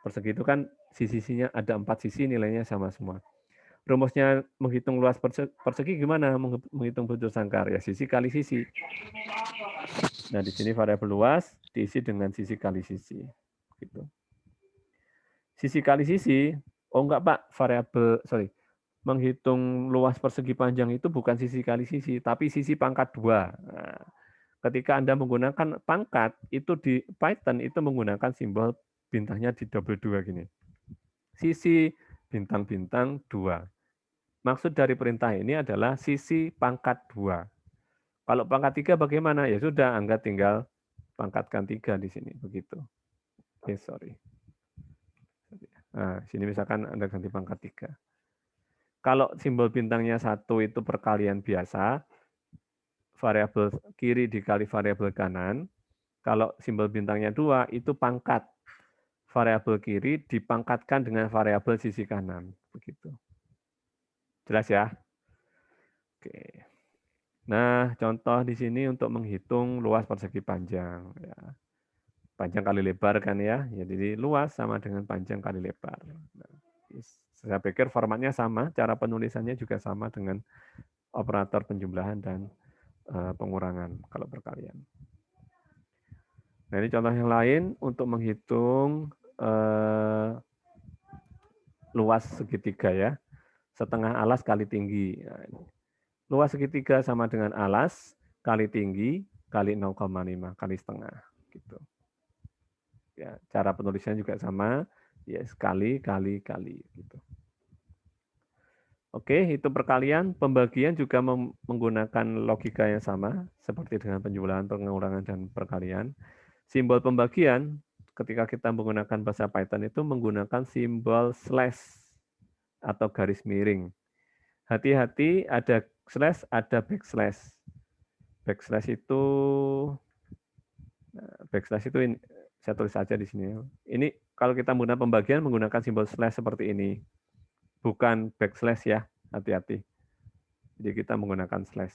Persegi itu kan sisi-sisinya ada 4 sisi, nilainya sama semua. Rumusnya menghitung luas persegi gimana? Menghitung bujur sangkar ya sisi kali sisi. Nah di sini variabel luas diisi dengan sisi kali sisi. Gitu. Sisi kali sisi, oh enggak Pak, menghitung luas persegi panjang itu bukan sisi kali sisi, tapi sisi pangkat 2. Nah, ketika Anda menggunakan pangkat itu di Python itu menggunakan simbol bintangnya di double 2 gini. Sisi bintang-bintang 2. Maksud dari perintah ini adalah sisi pangkat 2. Kalau pangkat 3 bagaimana? Ya sudah, Anda tinggal pangkatkan 3 di sini. Begitu. Nah, sini misalkan Anda ganti pangkat 3. Kalau simbol bintangnya 1 itu perkalian biasa, variabel kiri dikali variabel kanan. Kalau simbol bintangnya 2 itu pangkat. Variabel kiri dipangkatkan dengan variabel sisi kanan. Begitu. Jelas ya? Oke. Nah, contoh di sini untuk menghitung luas persegi panjang. Ya. Panjang kali lebar kan ya. Jadi luas sama dengan panjang kali lebar. Nah, Saya pikir formatnya sama, cara penulisannya juga sama dengan operator penjumlahan dan pengurangan kalau perkalian. Nah, ini contoh yang lain untuk menghitung luas segitiga ya. Setengah alas kali tinggi. Nah, luas segitiga sama dengan alas kali tinggi kali 0,5 kali setengah gitu. Ya, cara penulisannya juga sama, ya sekali kali gitu. Oke, itu perkalian. Pembagian juga menggunakan logika yang sama seperti dengan penjumlahan, pengurangan dan perkalian. Simbol pembagian ketika kita menggunakan bahasa Python itu menggunakan simbol slash atau garis miring. Hati-hati ada slash, ada backslash. Backslash itu ini, saya tulis saja di sini. Ini kalau kita menggunakan pembagian menggunakan simbol slash seperti ini. Bukan backslash ya, hati-hati. Jadi kita menggunakan slash.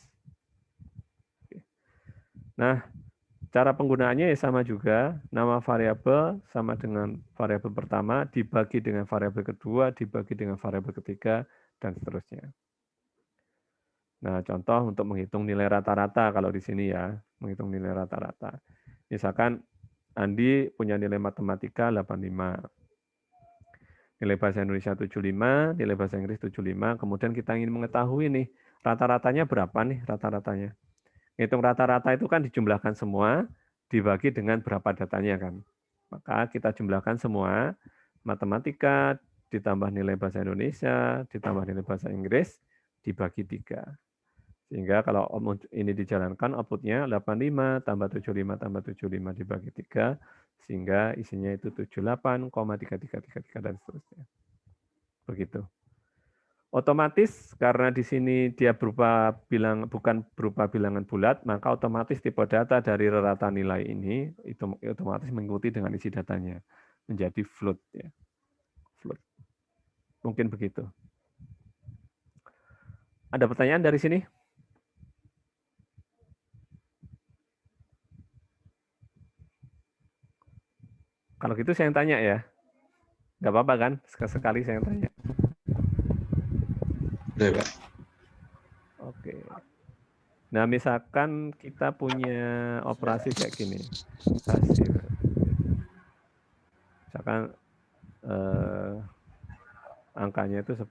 Nah, cara penggunaannya ya sama juga. Nama variabel sama dengan variabel pertama, dibagi dengan variabel kedua, dibagi dengan variabel ketiga, dan seterusnya. Nah, contoh untuk menghitung nilai rata-rata kalau di sini ya, menghitung nilai rata-rata. Misalkan Andi punya nilai matematika 85. Nilai bahasa Indonesia 75, nilai bahasa Inggris 75, kemudian kita ingin mengetahui nih, rata-ratanya berapa nih rata-ratanya. Ngitung rata-rata itu kan dijumlahkan semua, dibagi dengan berapa datanya kan. Maka kita jumlahkan semua, matematika, ditambah nilai bahasa Indonesia, ditambah nilai bahasa Inggris, dibagi 3. Sehingga kalau ini dijalankan, outputnya 85 tambah 75 tambah 75 dibagi 3, sehingga isinya itu 78,3333 dan seterusnya. Begitu. Otomatis karena di sini dia bukan berupa bilangan bulat, maka otomatis tipe data dari rata nilai ini itu otomatis mengikuti dengan isi datanya menjadi float ya. Float. Mungkin begitu. Ada pertanyaan dari sini? Kalau gitu saya yang tanya ya. Nggak apa-apa kan? Sekali saya yang tanya. Boleh, Pak. Oke. Nah, misalkan kita punya operasi kayak gini. Hasil. Misalkan angkanya itu 10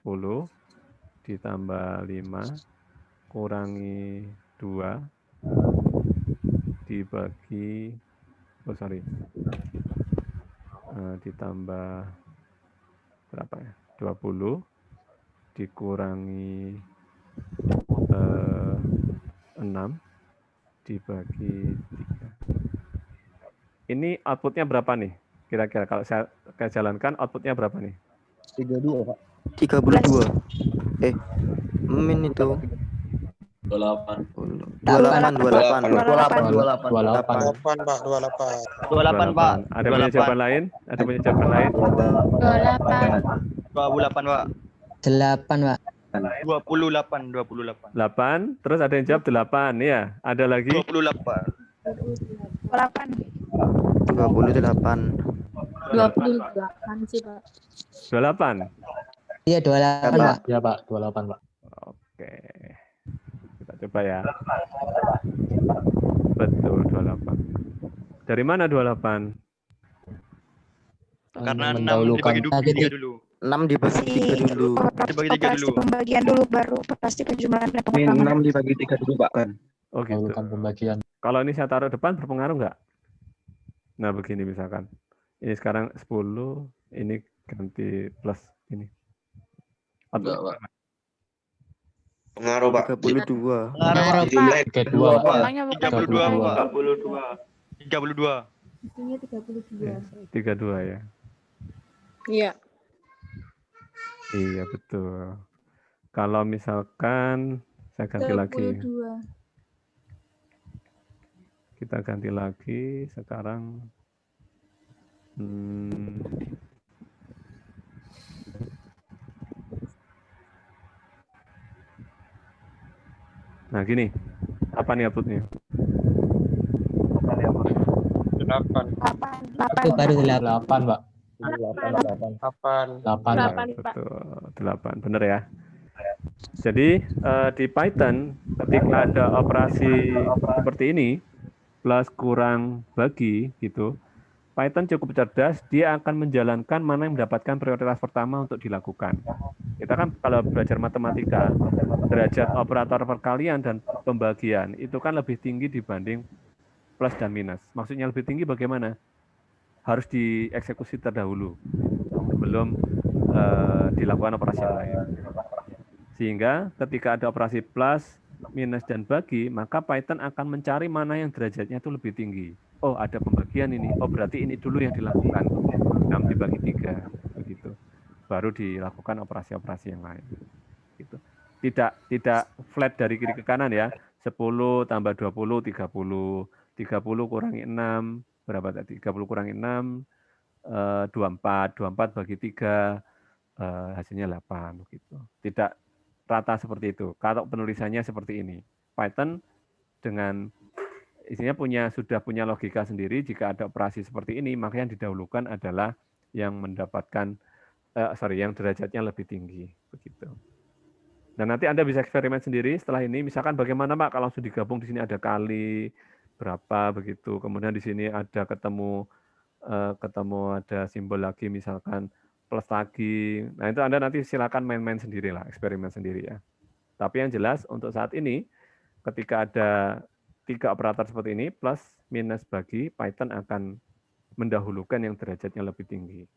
ditambah 5 kurangi 2 dibagi ditambah berapa ya? 20 dikurangi 6 dibagi 3. Ini outputnya berapa nih? Kira-kira kalau saya jalankan outputnya berapa nih? 32, Pak. 32. Min itu 28. 28. Pak. Ada punya jawaban lain? 28. 28, Pak. 8, Pak. 28. 8, terus ada yang jawab 8 ya. Ada lagi? 28. 28. 28 sih, Pak. 28. Iya, 28, Pak. Ya, Pak. 28, Pak. Oke. Kita coba ya. Betul, 28. Dari mana 28? Karena 6 mendahulukan dibagi 3 dulu. 6 dibagi 3 dulu. Dibagi 3 Operasi dulu. pembagian dulu baru operasi penjumlahan dan Min pengurangan. 6 dibagi 3 dulu, Pak. Kan. Oh gitu. Mendahulukan pembagian. Kalau ini saya taruh depan berpengaruh nggak? Nah begini misalkan. Ini sekarang 10, ini ganti plus ini. Enggak, Pak. Pengaruh, Pak. 32. Pengaruh, Jumlah Kedua, Pak. Makanya bukan 32, Pak. 32. 32. Itunya 32. 32 ya. Iya. Iya betul. Kalau misalkan saya ganti lagi. 32. Kita ganti lagi sekarang. Nah gini, apa nih outputnya? 8. Itu baru 8. 8, Pak. 8. 8. Delapan, Pak. Betul, 8. Benar ya. Jadi di Python ketika ada operasi seperti ini plus kurang bagi gitu, Python cukup cerdas, dia akan menjalankan mana yang mendapatkan prioritas pertama untuk dilakukan. Kita kan kalau belajar matematika, derajat operator perkalian dan pembagian itu kan lebih tinggi dibanding plus dan minus. Maksudnya lebih tinggi bagaimana? Harus dieksekusi terdahulu sebelum dilakukan operasi yang lain. Sehingga ketika ada operasi plus, minus, dan bagi, maka Python akan mencari mana yang derajatnya itu lebih tinggi. Oh, ada pembagian ini. Oh, berarti ini dulu yang dilakukan. 6 dibagi 3. Begitu. Baru dilakukan operasi-operasi yang lain. Gitu. Tidak flat dari kiri ke kanan ya. 10 tambah 20, 30. 30 kurangi 6. Berapa tadi? 30 kurangi 6. 24. 24 bagi 3. Hasilnya 8. Gitu. Tidak rata seperti itu. Kalau penulisannya seperti ini. Python dengan isinya sudah punya logika sendiri. Jika ada operasi seperti ini, maka yang didahulukan adalah yang mendapatkan yang derajatnya lebih tinggi, begitu. Dan nanti Anda bisa eksperimen sendiri setelah ini. Misalkan bagaimana Pak kalau langsung digabung di sini ada kali berapa begitu. Kemudian di sini ada ketemu ada simbol lagi misalkan plus lagi. Nah, itu Anda nanti silakan main-main sendiri lah, eksperimen sendiri ya. Tapi yang jelas untuk saat ini, ketika ada 3 operator seperti ini, plus, minus, bagi, Python akan mendahulukan yang derajatnya lebih tinggi,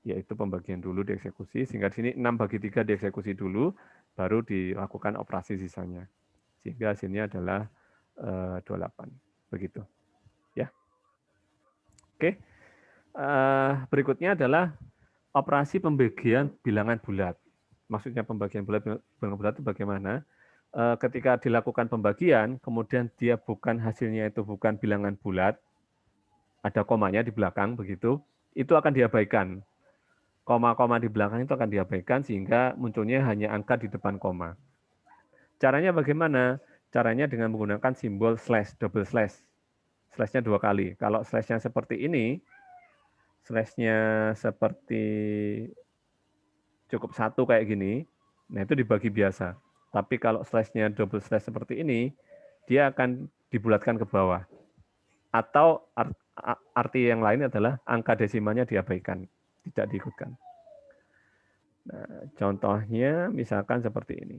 yaitu pembagian dulu dieksekusi, sehingga di sini 6 bagi 3 dieksekusi dulu, baru dilakukan operasi sisanya. Sehingga hasilnya adalah 28. Begitu. Ya. Oke. Berikutnya adalah operasi pembagian bilangan bulat. Maksudnya pembagian bilangan bulat itu bagaimana? Ketika dilakukan pembagian, kemudian dia hasilnya itu bukan bilangan bulat, ada komanya di belakang begitu, itu akan diabaikan. Koma-koma di belakang itu akan diabaikan sehingga munculnya hanya angka di depan koma. Caranya bagaimana? Caranya dengan menggunakan simbol slash, double slash. Slash-nya 2 kali. Kalau slash-nya seperti ini, slash-nya seperti cukup 1 kayak gini, nah itu dibagi biasa. Tapi kalau slash-nya double slash seperti ini, dia akan dibulatkan ke bawah. Atau arti yang lain adalah angka desimalnya diabaikan, tidak diikutkan. Nah, contohnya misalkan seperti ini.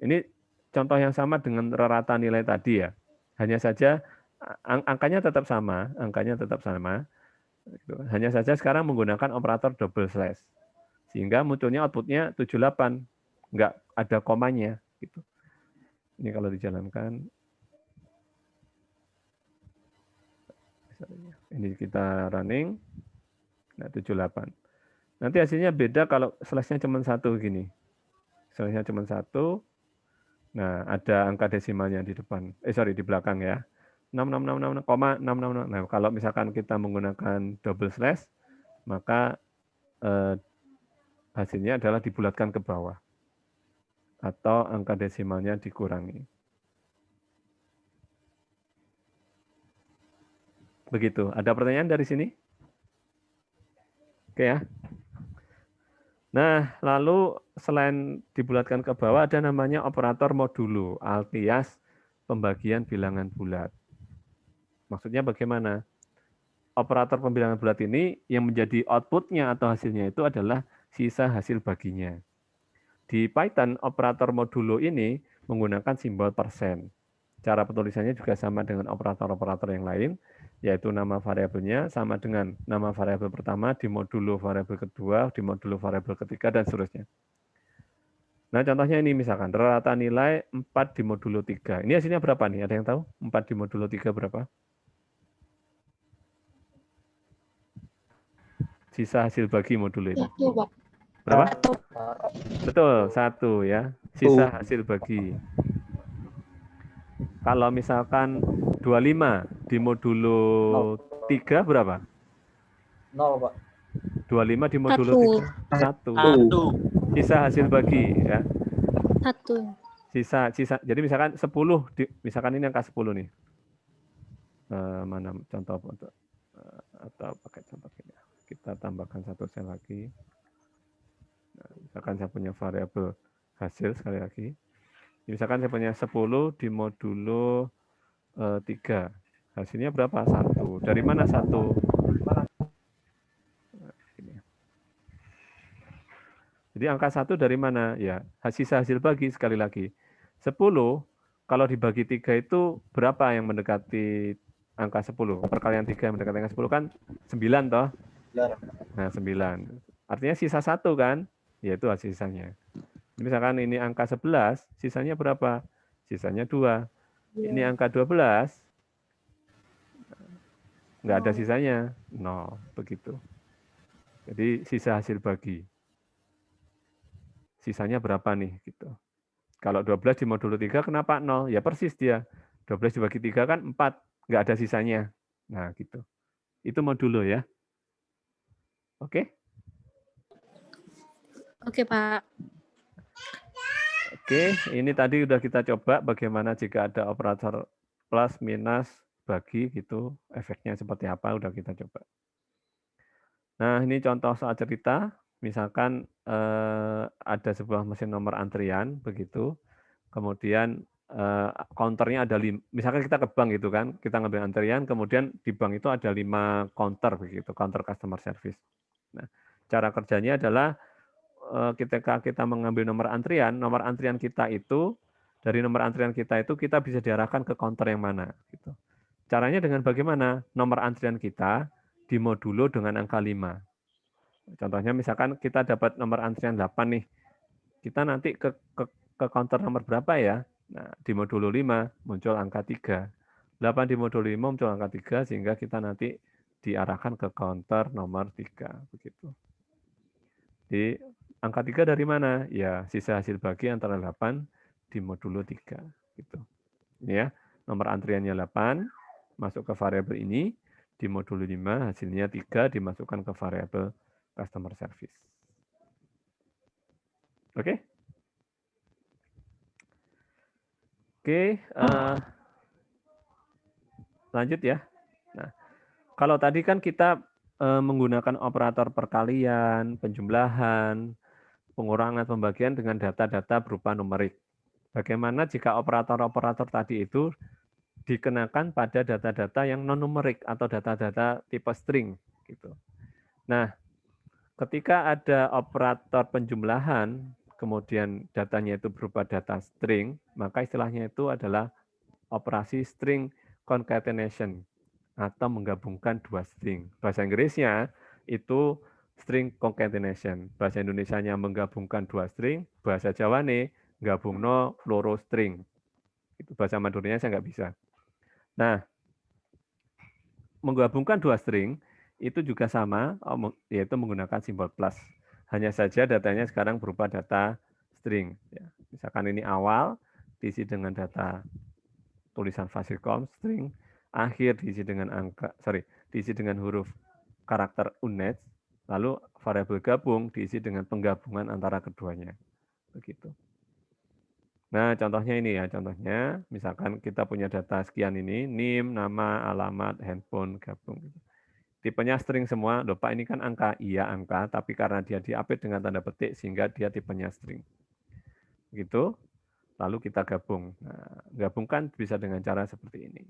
Ini contoh yang sama dengan rata nilai tadi ya. Hanya saja angkanya tetap sama, Hanya saja sekarang menggunakan operator double slash. Sehingga munculnya outputnya 78. Enggak ada komanya. Gitu. Ini kalau dijalankan. Ini kita running. Nah, 78. Nanti hasilnya beda kalau slash-nya cuma 1 gini. Slash-nya cuma 1. Nah, ada angka desimalnya di depan. Di belakang ya. 666,666. Nah, kalau misalkan kita menggunakan double slash, maka hasilnya adalah dibulatkan ke bawah. Atau angka desimalnya dikurangi. Begitu. Ada pertanyaan dari sini? Oke ya. Nah, lalu selain dibulatkan ke bawah, ada namanya operator modulo, alias pembagian bilangan bulat. Maksudnya bagaimana? Operator pembilangan bulat ini yang menjadi outputnya atau hasilnya itu adalah sisa hasil baginya. Di Python, operator modulo ini menggunakan simbol persen. Cara penulisannya juga sama dengan operator-operator yang lain, yaitu nama variabelnya sama dengan nama variabel pertama di modulo variabel kedua, di modulo variabel ketiga, dan seterusnya. Nah, contohnya ini misalkan, rata nilai 4 di modulo 3. Ini hasilnya berapa nih? Ada yang tahu? 4 di modulo 3 berapa? Sisa hasil bagi modulo itu. 1, Pak. Berapa? Betul, 1 ya. Sisa hasil bagi. Kalau misalkan 25 di modulo 3 berapa? 0, Pak. 25 di modulo 3. 1. 1. Sisa hasil bagi ya. 1. Sisa. Jadi misalkan 10 misalkan ini angka 10 nih. Mana contoh atau pakai contoh ini. kita tambahkan satu sel lagi. Nah, misalkan saya punya variabel hasil sekali lagi. Misalkan saya punya 10 dimodulo 3. Hasilnya berapa? 1. Dari mana 1? Jadi angka 1 dari mana? Ya, sisa hasil bagi sekali lagi. 10, kalau dibagi 3 itu berapa yang mendekati angka 10? Perkalian 3 yang mendekati angka 10 kan 9 toh? Nah, 9. Artinya sisa 1 kan? Yaitu hasil sisanya. Misalkan ini angka 11, sisanya berapa? Sisanya 2. Ini angka 12, nggak ada sisanya. 0, begitu. Jadi sisa hasil bagi. Sisanya berapa nih? Gitu. Kalau 12 dimodulo 3, kenapa 0? Ya persis dia. 12 dibagi 3 kan 4, nggak ada sisanya. Nah, gitu. Itu modulo ya. Oke? Oke, Pak. Oke, ini tadi udah kita coba bagaimana jika ada operator plus, minus, bagi gitu, efeknya seperti apa udah kita coba. Nah, ini contoh soal cerita, misalkan ada sebuah mesin nomor antrian begitu, kemudian counternya ada 5, misalkan kita ke bank gitu kan, kita ngambil antrian, kemudian di bank itu ada 5 counter begitu, counter customer service. Nah, cara kerjanya adalah ketika kita mengambil nomor antrian kita itu, dari nomor antrian kita itu kita bisa diarahkan ke counter yang mana. Gitu. Caranya dengan bagaimana? Nomor antrian kita dimodulo dengan angka 5. Contohnya misalkan kita dapat nomor antrian 8 nih, kita nanti ke counter nomor berapa ya? Nah, dimodulo 5 muncul angka 3. 8 dimodulo 5 muncul angka 3, sehingga kita nanti diarahkan ke counter nomor 3. Begitu. Di angka 3 dari mana? Ya, sisa hasil bagi antara 8 dimodulo 3. Gitu. Ini ya, nomor antriannya 8, masuk ke variabel ini, dimodulo 5, hasilnya 3, dimasukkan ke variabel customer service. Oke? Oke, lanjut ya. Nah, kalau tadi kan kita menggunakan operator perkalian, penjumlahan, pengurangan, pembagian dengan data-data berupa numerik. Bagaimana jika operator-operator tadi itu dikenakan pada data-data yang non-numerik atau data-data tipe string gitu. Nah, ketika ada operator penjumlahan, kemudian datanya itu berupa data string, maka istilahnya itu adalah operasi string concatenation atau menggabungkan 2 string. Bahasa Inggrisnya itu string concatenation. Bahasa Indonesianya menggabungkan 2 string, bahasa Jawa nih gabungno loro string. Itu bahasa Madurianya saya nggak bisa. Nah, menggabungkan 2 string itu juga sama, yaitu menggunakan simbol plus. Hanya saja datanya sekarang berupa data string. Ya. Misalkan ini awal diisi dengan data tulisan Fasicom string, akhir diisi dengan diisi dengan huruf karakter UNED, lalu variabel gabung diisi dengan penggabungan antara keduanya. Begitu. Nah, contohnya ini ya, contohnya misalkan kita punya data sekian ini, NIM, nama, alamat, handphone, gabung. Tipenya string semua, loh Pak ini kan angka, iya angka, tapi karena dia diapit dengan tanda petik sehingga dia tipenya string. Begitu, lalu kita gabung. Nah, gabungkan bisa dengan cara seperti ini.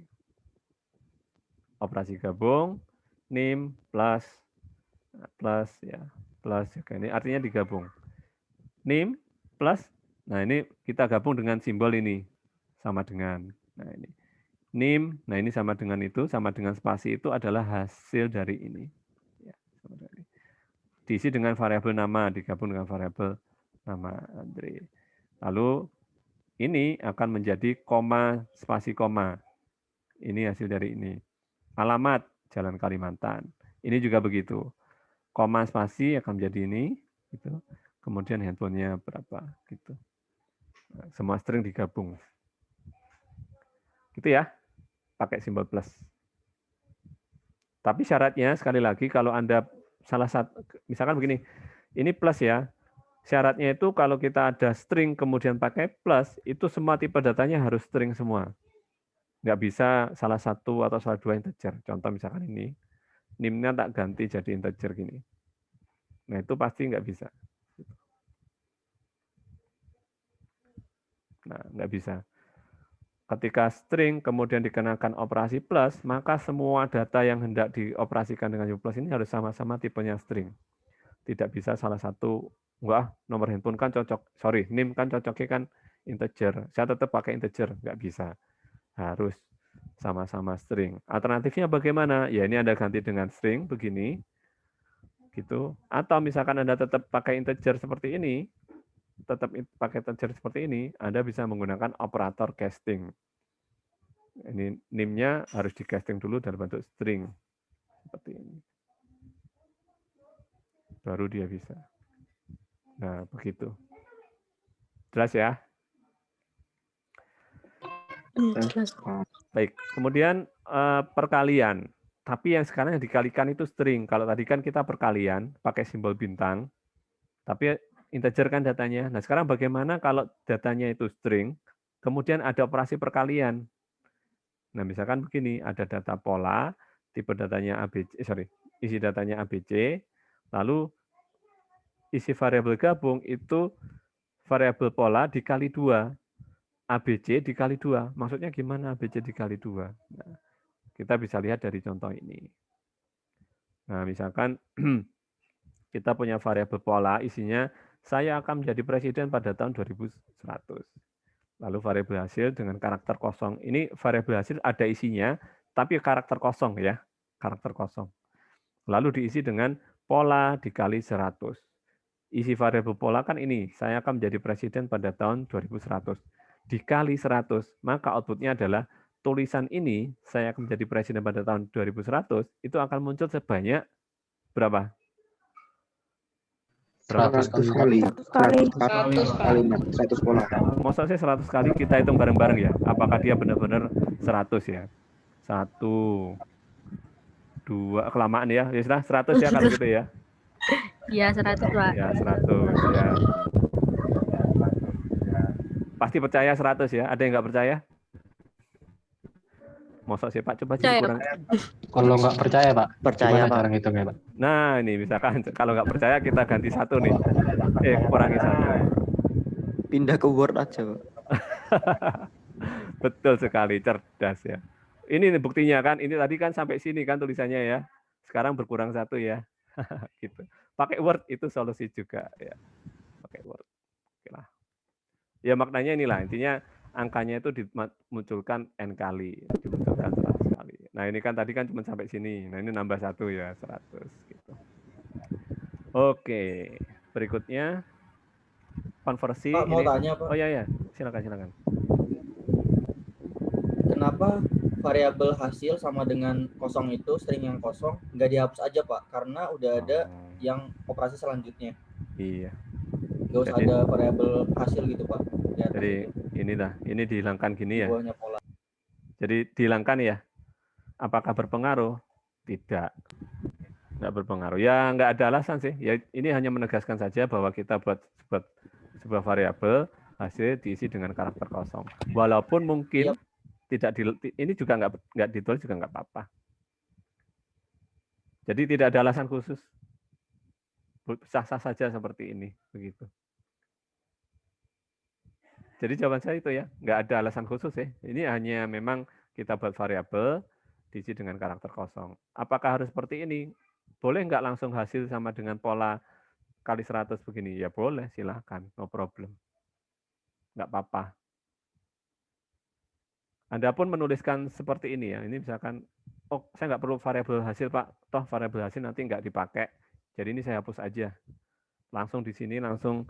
Operasi gabung, NIM plus ya, ini artinya digabung. NIM plus, nah ini kita gabung dengan simbol ini, sama dengan, nah ini. NIM, nah ini sama dengan itu, sama dengan spasi itu adalah hasil dari ini. Ya, sama dengan ini. Diisi dengan variabel nama, digabung dengan variabel nama Andre. Lalu ini akan menjadi koma, spasi koma. Ini hasil dari ini. Alamat, Jalan Kalimantan. Ini juga begitu. Koma spasi akan menjadi ini. Gitu. Kemudian handphonenya berapa. Gitu. Nah, semua string digabung. Gitu ya. Pakai simbol plus. Tapi syaratnya, sekali lagi, kalau Anda salah satu, misalkan begini, ini plus ya. Syaratnya itu kalau kita ada string kemudian pakai plus, itu semua tipe datanya harus string semua. Nggak bisa salah satu atau salah dua integer. Contoh misalkan ini, nim-nya tak ganti jadi integer gini. Nah, itu pasti nggak bisa. Nah, nggak bisa. Ketika string kemudian dikenakan operasi plus, maka semua data yang hendak dioperasikan dengan plus ini harus sama-sama tipenya string. Tidak bisa salah satu, enggak, nomor handphone kan cocok, sorry, nim kan cocoknya kan integer. Saya tetap pakai integer, nggak bisa. Harus sama-sama string. Alternatifnya bagaimana? Ya ini Anda ganti dengan string, begini. Gitu. Atau misalkan Anda tetap pakai integer seperti ini, tetap pakai integer seperti ini, Anda bisa menggunakan operator casting. Ini nim-nya harus di casting dulu dalam bentuk string. Seperti ini. Baru dia bisa. Nah, begitu. Jelas ya? Jelas. Baik. Kemudian perkalian. Tapi yang sekarang yang dikalikan itu string. Kalau tadi kan kita perkalian pakai simbol bintang. Tapi integer kan datanya. Nah, sekarang bagaimana kalau datanya itu string, kemudian ada operasi perkalian. Nah, misalkan begini, ada data pola, tipe datanya ABC, isi datanya ABC, lalu isi variabel gabung itu variabel pola dikali 2, ABC dikali 2. Maksudnya gimana ABC dikali 2? Nah, kita bisa lihat dari contoh ini. Nah, misalkan kita punya variabel pola, isinya saya akan menjadi presiden pada tahun 2100. Lalu variabel hasil dengan karakter kosong. Ini variabel hasil ada isinya, tapi karakter kosong ya, karakter kosong. Lalu diisi dengan pola dikali 100. Isi variabel pola kan ini, saya akan menjadi presiden pada tahun 2100. Dikali 100, maka outputnya adalah tulisan ini, saya akan menjadi presiden pada tahun 2100, itu akan muncul sebanyak berapa? 100 kali. 100 kali. 100 pola. Maksudnya 100 kali kita hitung bareng-bareng ya. Apakah dia benar-benar 100 ya? 1, 2, kelamaan ya. Ya sudah 100 ya kalau gitu ya. Iya, 100, Pak. Ya 100 ya. Pasti percaya 100 ya. Ada yang nggak percaya? Masa sih Pak, coba Percaya, kurang. Kalau nggak percaya Pak, Percaya, gimana Pak. cara ngitungnya Pak? Nah ini misalkan kalau nggak percaya kita ganti 1 nih. Kurangi 1. Pindah ke Word aja, Pak. Betul sekali, cerdas ya. Ini nih buktinya kan, ini tadi kan sampai sini kan tulisannya ya. Sekarang berkurang 1 ya. Gitu. Pakai Word itu solusi juga ya. Pakai Word. Oke lah. Ya maknanya inilah, intinya angkanya itu dimunculkan n kali, dimunculkan 100 kali. Nah ini kan tadi kan cuma sampai sini, nah ini nambah 1 ya, 100 gitu. Oke, berikutnya konversi. Pak, mau ini. tanya Pak. Oh ya, silakan. Kenapa variabel hasil sama dengan kosong itu, string yang kosong, nggak dihapus aja Pak? Karena udah ada yang operasi selanjutnya. Iya. Nggak usah Jadi- ada variabel hasil gitu Pak. Di atas Jadi itu, ini dihilangkan gini di ya. bawahnya pola. Jadi dihilangkan ya. Apakah berpengaruh? Tidak. Nggak berpengaruh. Ya nggak ada alasan sih. Ya ini hanya menegaskan saja bahwa kita buat sebuah variabel hasil diisi dengan karakter kosong. Walaupun mungkin tidak ini juga nggak ditulis juga nggak apa-apa. Jadi tidak ada alasan khusus. Sah-sah saja seperti ini, begitu. Jadi jawaban saya itu ya, nggak ada alasan khusus ya. Ini hanya memang kita buat variabel diisi dengan karakter kosong. Apakah harus seperti ini? Boleh nggak langsung hasil sama dengan pola kali 100 begini? Ya boleh, silahkan, no problem. Nggak apa-apa. Anda pun menuliskan seperti ini ya. Ini misalkan, oh saya nggak perlu variabel hasil Pak, toh variabel hasil nanti nggak dipakai. Jadi ini saya hapus aja. Langsung di sini langsung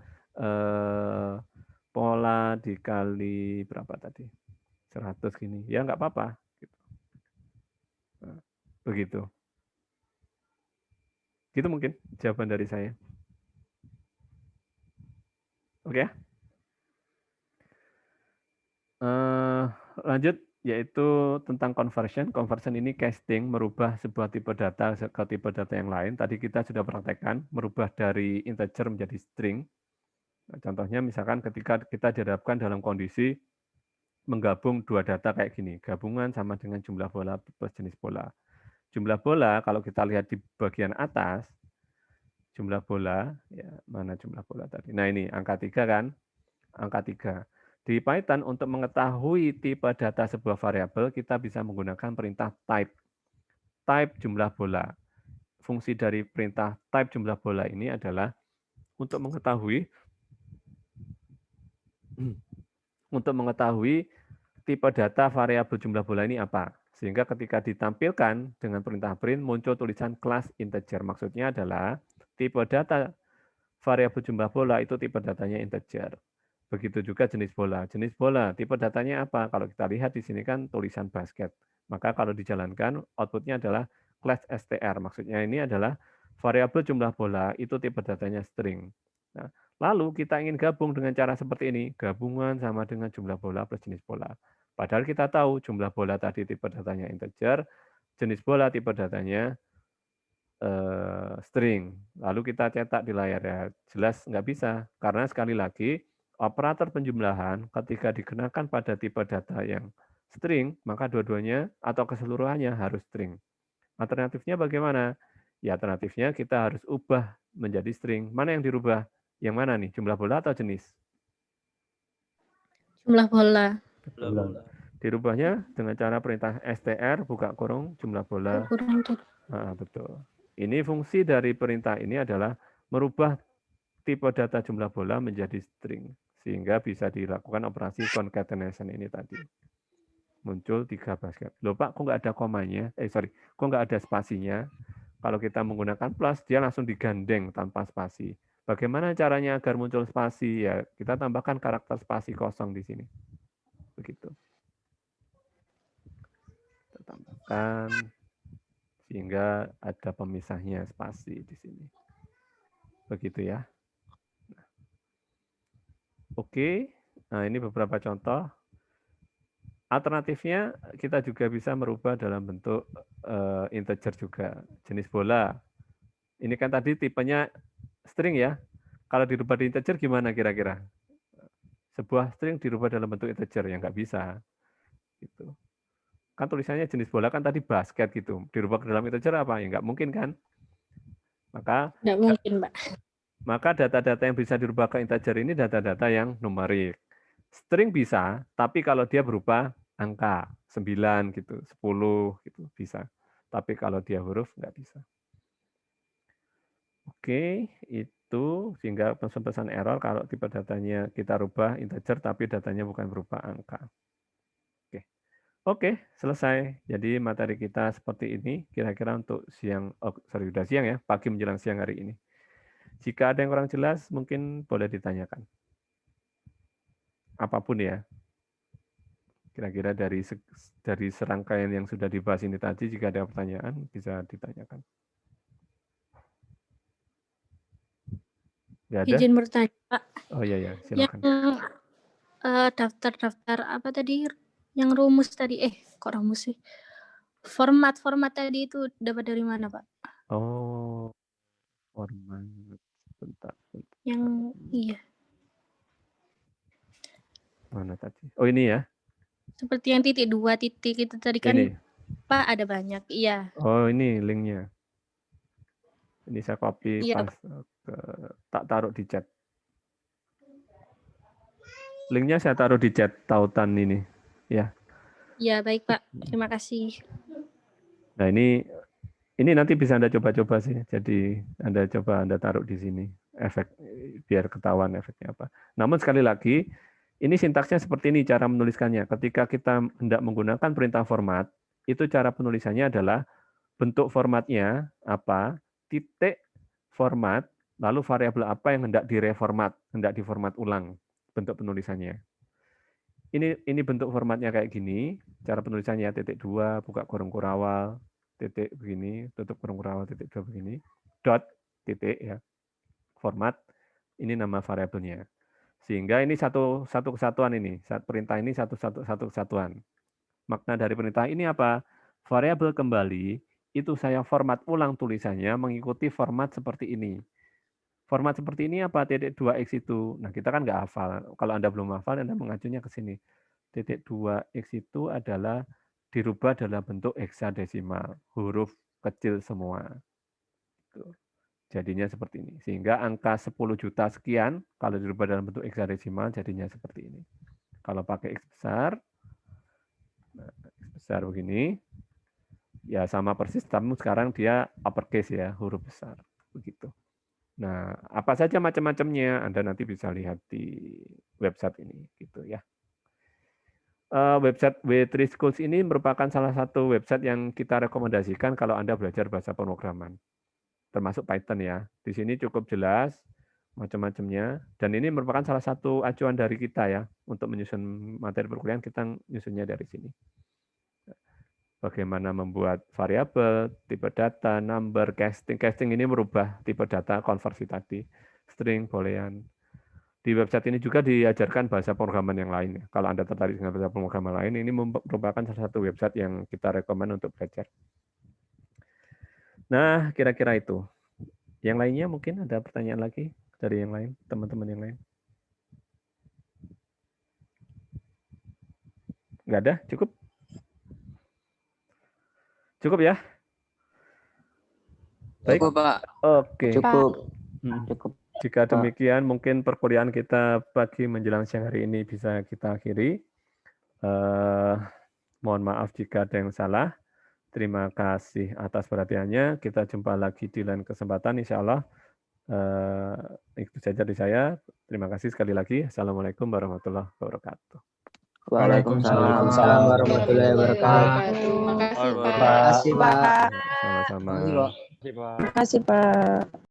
pola dikali berapa tadi? 100 gini. Ya nggak apa-apa. Gitu. Nah, begitu. Gitu mungkin jawaban dari saya. Oke ya. Lanjut, yaitu tentang conversion. Conversion ini casting, merubah sebuah tipe data ke tipe data yang lain. Tadi kita sudah praktekkan, merubah dari integer menjadi string. Nah, contohnya misalkan ketika kita dihadapkan dalam kondisi menggabung 2 data kayak gini, gabungan sama dengan jumlah bola plus jenis bola. Jumlah bola, kalau kita lihat di bagian atas, jumlah bola, ya mana jumlah bola tadi? Nah ini angka 3 kan? Angka 3. Di Python untuk mengetahui tipe data sebuah variabel, kita bisa menggunakan perintah type. Type jumlah bola. Fungsi dari perintah type jumlah bola ini adalah untuk mengetahui tipe data variabel jumlah bola ini apa. Sehingga ketika ditampilkan dengan perintah print muncul tulisan kelas integer. Maksudnya adalah tipe data variabel jumlah bola itu tipe datanya integer. Begitu juga jenis bola. Jenis bola, tipe datanya apa? Kalau kita lihat di sini kan tulisan basket. Maka kalau dijalankan, outputnya adalah class str. Maksudnya ini adalah variabel jumlah bola, itu tipe datanya string. Nah, lalu kita ingin gabung dengan cara seperti ini. Gabungan sama dengan jumlah bola plus jenis bola. Padahal kita tahu jumlah bola tadi tipe datanya integer, jenis bola tipe datanya string. Lalu kita cetak di layar, ya jelas nggak bisa. Karena sekali lagi, operator penjumlahan ketika dikenakan pada tipe data yang string, maka dua-duanya atau keseluruhannya harus string. Alternatifnya bagaimana? Ya alternatifnya kita harus ubah menjadi string. Mana yang dirubah? Yang mana nih? Jumlah bola atau jenis? Jumlah bola. Dirubahnya dengan cara perintah str buka kurung jumlah bola. Kurang tuh. Betul. Ini fungsi dari perintah ini adalah merubah tipe data jumlah bola menjadi string. Sehingga bisa dilakukan operasi concatenation ini tadi. Muncul 3 basket. Loh Pak, kok nggak ada komanya? Kok nggak ada spasinya? Kalau kita menggunakan plus, dia langsung digandeng tanpa spasi. Bagaimana caranya agar muncul spasi? Ya, kita tambahkan karakter spasi kosong di sini. Begitu. Kita tambahkan sehingga ada pemisahnya spasi di sini. Begitu ya. Oke, nah ini beberapa contoh. Alternatifnya kita juga bisa merubah dalam bentuk integer juga. Jenis bola. Ini kan tadi tipenya string ya. Kalau dirubah di integer gimana kira-kira? Sebuah string dirubah dalam bentuk integer, ya nggak bisa. Gitu. Kan tulisannya jenis bola kan tadi basket gitu. Dirubah ke dalam integer apa? Ya nggak mungkin kan? Nggak mungkin, Mbak. Maka data-data yang bisa dirubah ke integer ini data-data yang numerik. String bisa, tapi kalau dia berupa angka 9 gitu, 10 gitu bisa. Tapi kalau dia huruf nggak bisa. Oke, itu sehingga pesan-pesan error kalau tipe datanya kita rubah integer tapi datanya bukan berupa angka. Oke, selesai. Jadi materi kita seperti ini kira-kira untuk siang, udah siang ya, pagi menjelang siang hari ini. Jika ada yang kurang jelas mungkin boleh ditanyakan. Apapun ya. Kira-kira dari serangkaian yang sudah dibahas ini tadi, jika ada pertanyaan bisa ditanyakan. Ya ada? Izin bertanya, Pak. Oh iya ya, silakan. Yang daftar-daftar apa tadi? Yang rumus tadi, kok rumus sih? Format tadi itu dapat dari mana, Pak? Oh, format. Bentar. Yang iya. Mana tadi? Oh ini ya? Seperti yang titik 2 titik itu tadi kan, Ini. Pak, ada banyak. Iya. Oh ini linknya. Ini saya copy Iya. pas tak taruh di chat. Linknya saya taruh di chat tautan ini. Ya. Iya, baik, Pak. Terima kasih. Nah ini nanti bisa Anda coba-coba sih. Jadi Anda taruh di sini efek biar ketahuan efeknya apa. Namun sekali lagi ini sintaksnya seperti ini cara menuliskannya. Ketika kita hendak menggunakan perintah format, itu cara penulisannya adalah bentuk formatnya apa, titik format, lalu variabel apa yang hendak direformat, hendak diformat ulang bentuk penulisannya. Ini bentuk formatnya kayak gini, cara penulisannya titik 2, buka kurung kurawal, titik begini, tutup kurung kurawal, titik 2 begini, dot, titik ya, format, ini nama variabelnya. Sehingga ini satu kesatuan ini, perintah ini satu kesatuan. Makna dari perintah ini apa? Variabel kembali, itu saya format ulang tulisannya mengikuti format seperti ini. Format seperti ini apa? Titik 2x itu. Nah, kita kan nggak hafal. Kalau Anda belum hafal, Anda mengacunya ke sini. Titik 2x itu adalah dirubah dalam bentuk heksadesimal, huruf kecil semua. Tuh. Jadinya seperti ini. Sehingga angka 10 juta sekian, kalau dirubah dalam bentuk heksadesimal, jadinya seperti ini. Kalau pakai X besar, nah, X besar begini, ya sama persis, tapi sekarang dia uppercase ya, huruf besar. Begitu. Nah, apa saja macam-macamnya, Anda nanti bisa lihat di website ini. Gitu ya. Website W3 Schools ini merupakan salah satu website yang kita rekomendasikan kalau Anda belajar bahasa pemrograman. Termasuk Python ya. Di sini cukup jelas macam-macamnya. Dan ini merupakan salah satu acuan dari kita ya. Untuk menyusun materi perkuliahan, kita menyusunnya dari sini. Bagaimana membuat variabel, tipe data, number, casting. Casting ini merubah tipe data, konversi tadi. String, boolean. Di website ini juga diajarkan bahasa pemrograman yang lain. Kalau Anda tertarik dengan bahasa pemrograman lain, ini merupakan salah satu website yang kita rekomend untuk belajar. Nah, kira-kira itu. Yang lainnya mungkin ada pertanyaan lagi dari yang lain, teman-teman yang lain? Nggak ada? Cukup? Cukup ya? Baik. Cukup, Pak. Oke. Cukup. Cukup. Jika demikian, mungkin perkuliahan kita pagi menjelang siang hari ini bisa kita akhiri. Mohon maaf jika ada yang salah. Terima kasih atas perhatiannya. Kita jumpa lagi di lain kesempatan, insya Allah. Itu saja dari saya. Terima kasih sekali lagi. Assalamualaikum warahmatullahi wabarakatuh. Waalaikumsalam warahmatullahi wabarakatuh. Terima kasih, Pak. Sama-sama. Terima kasih, Pak.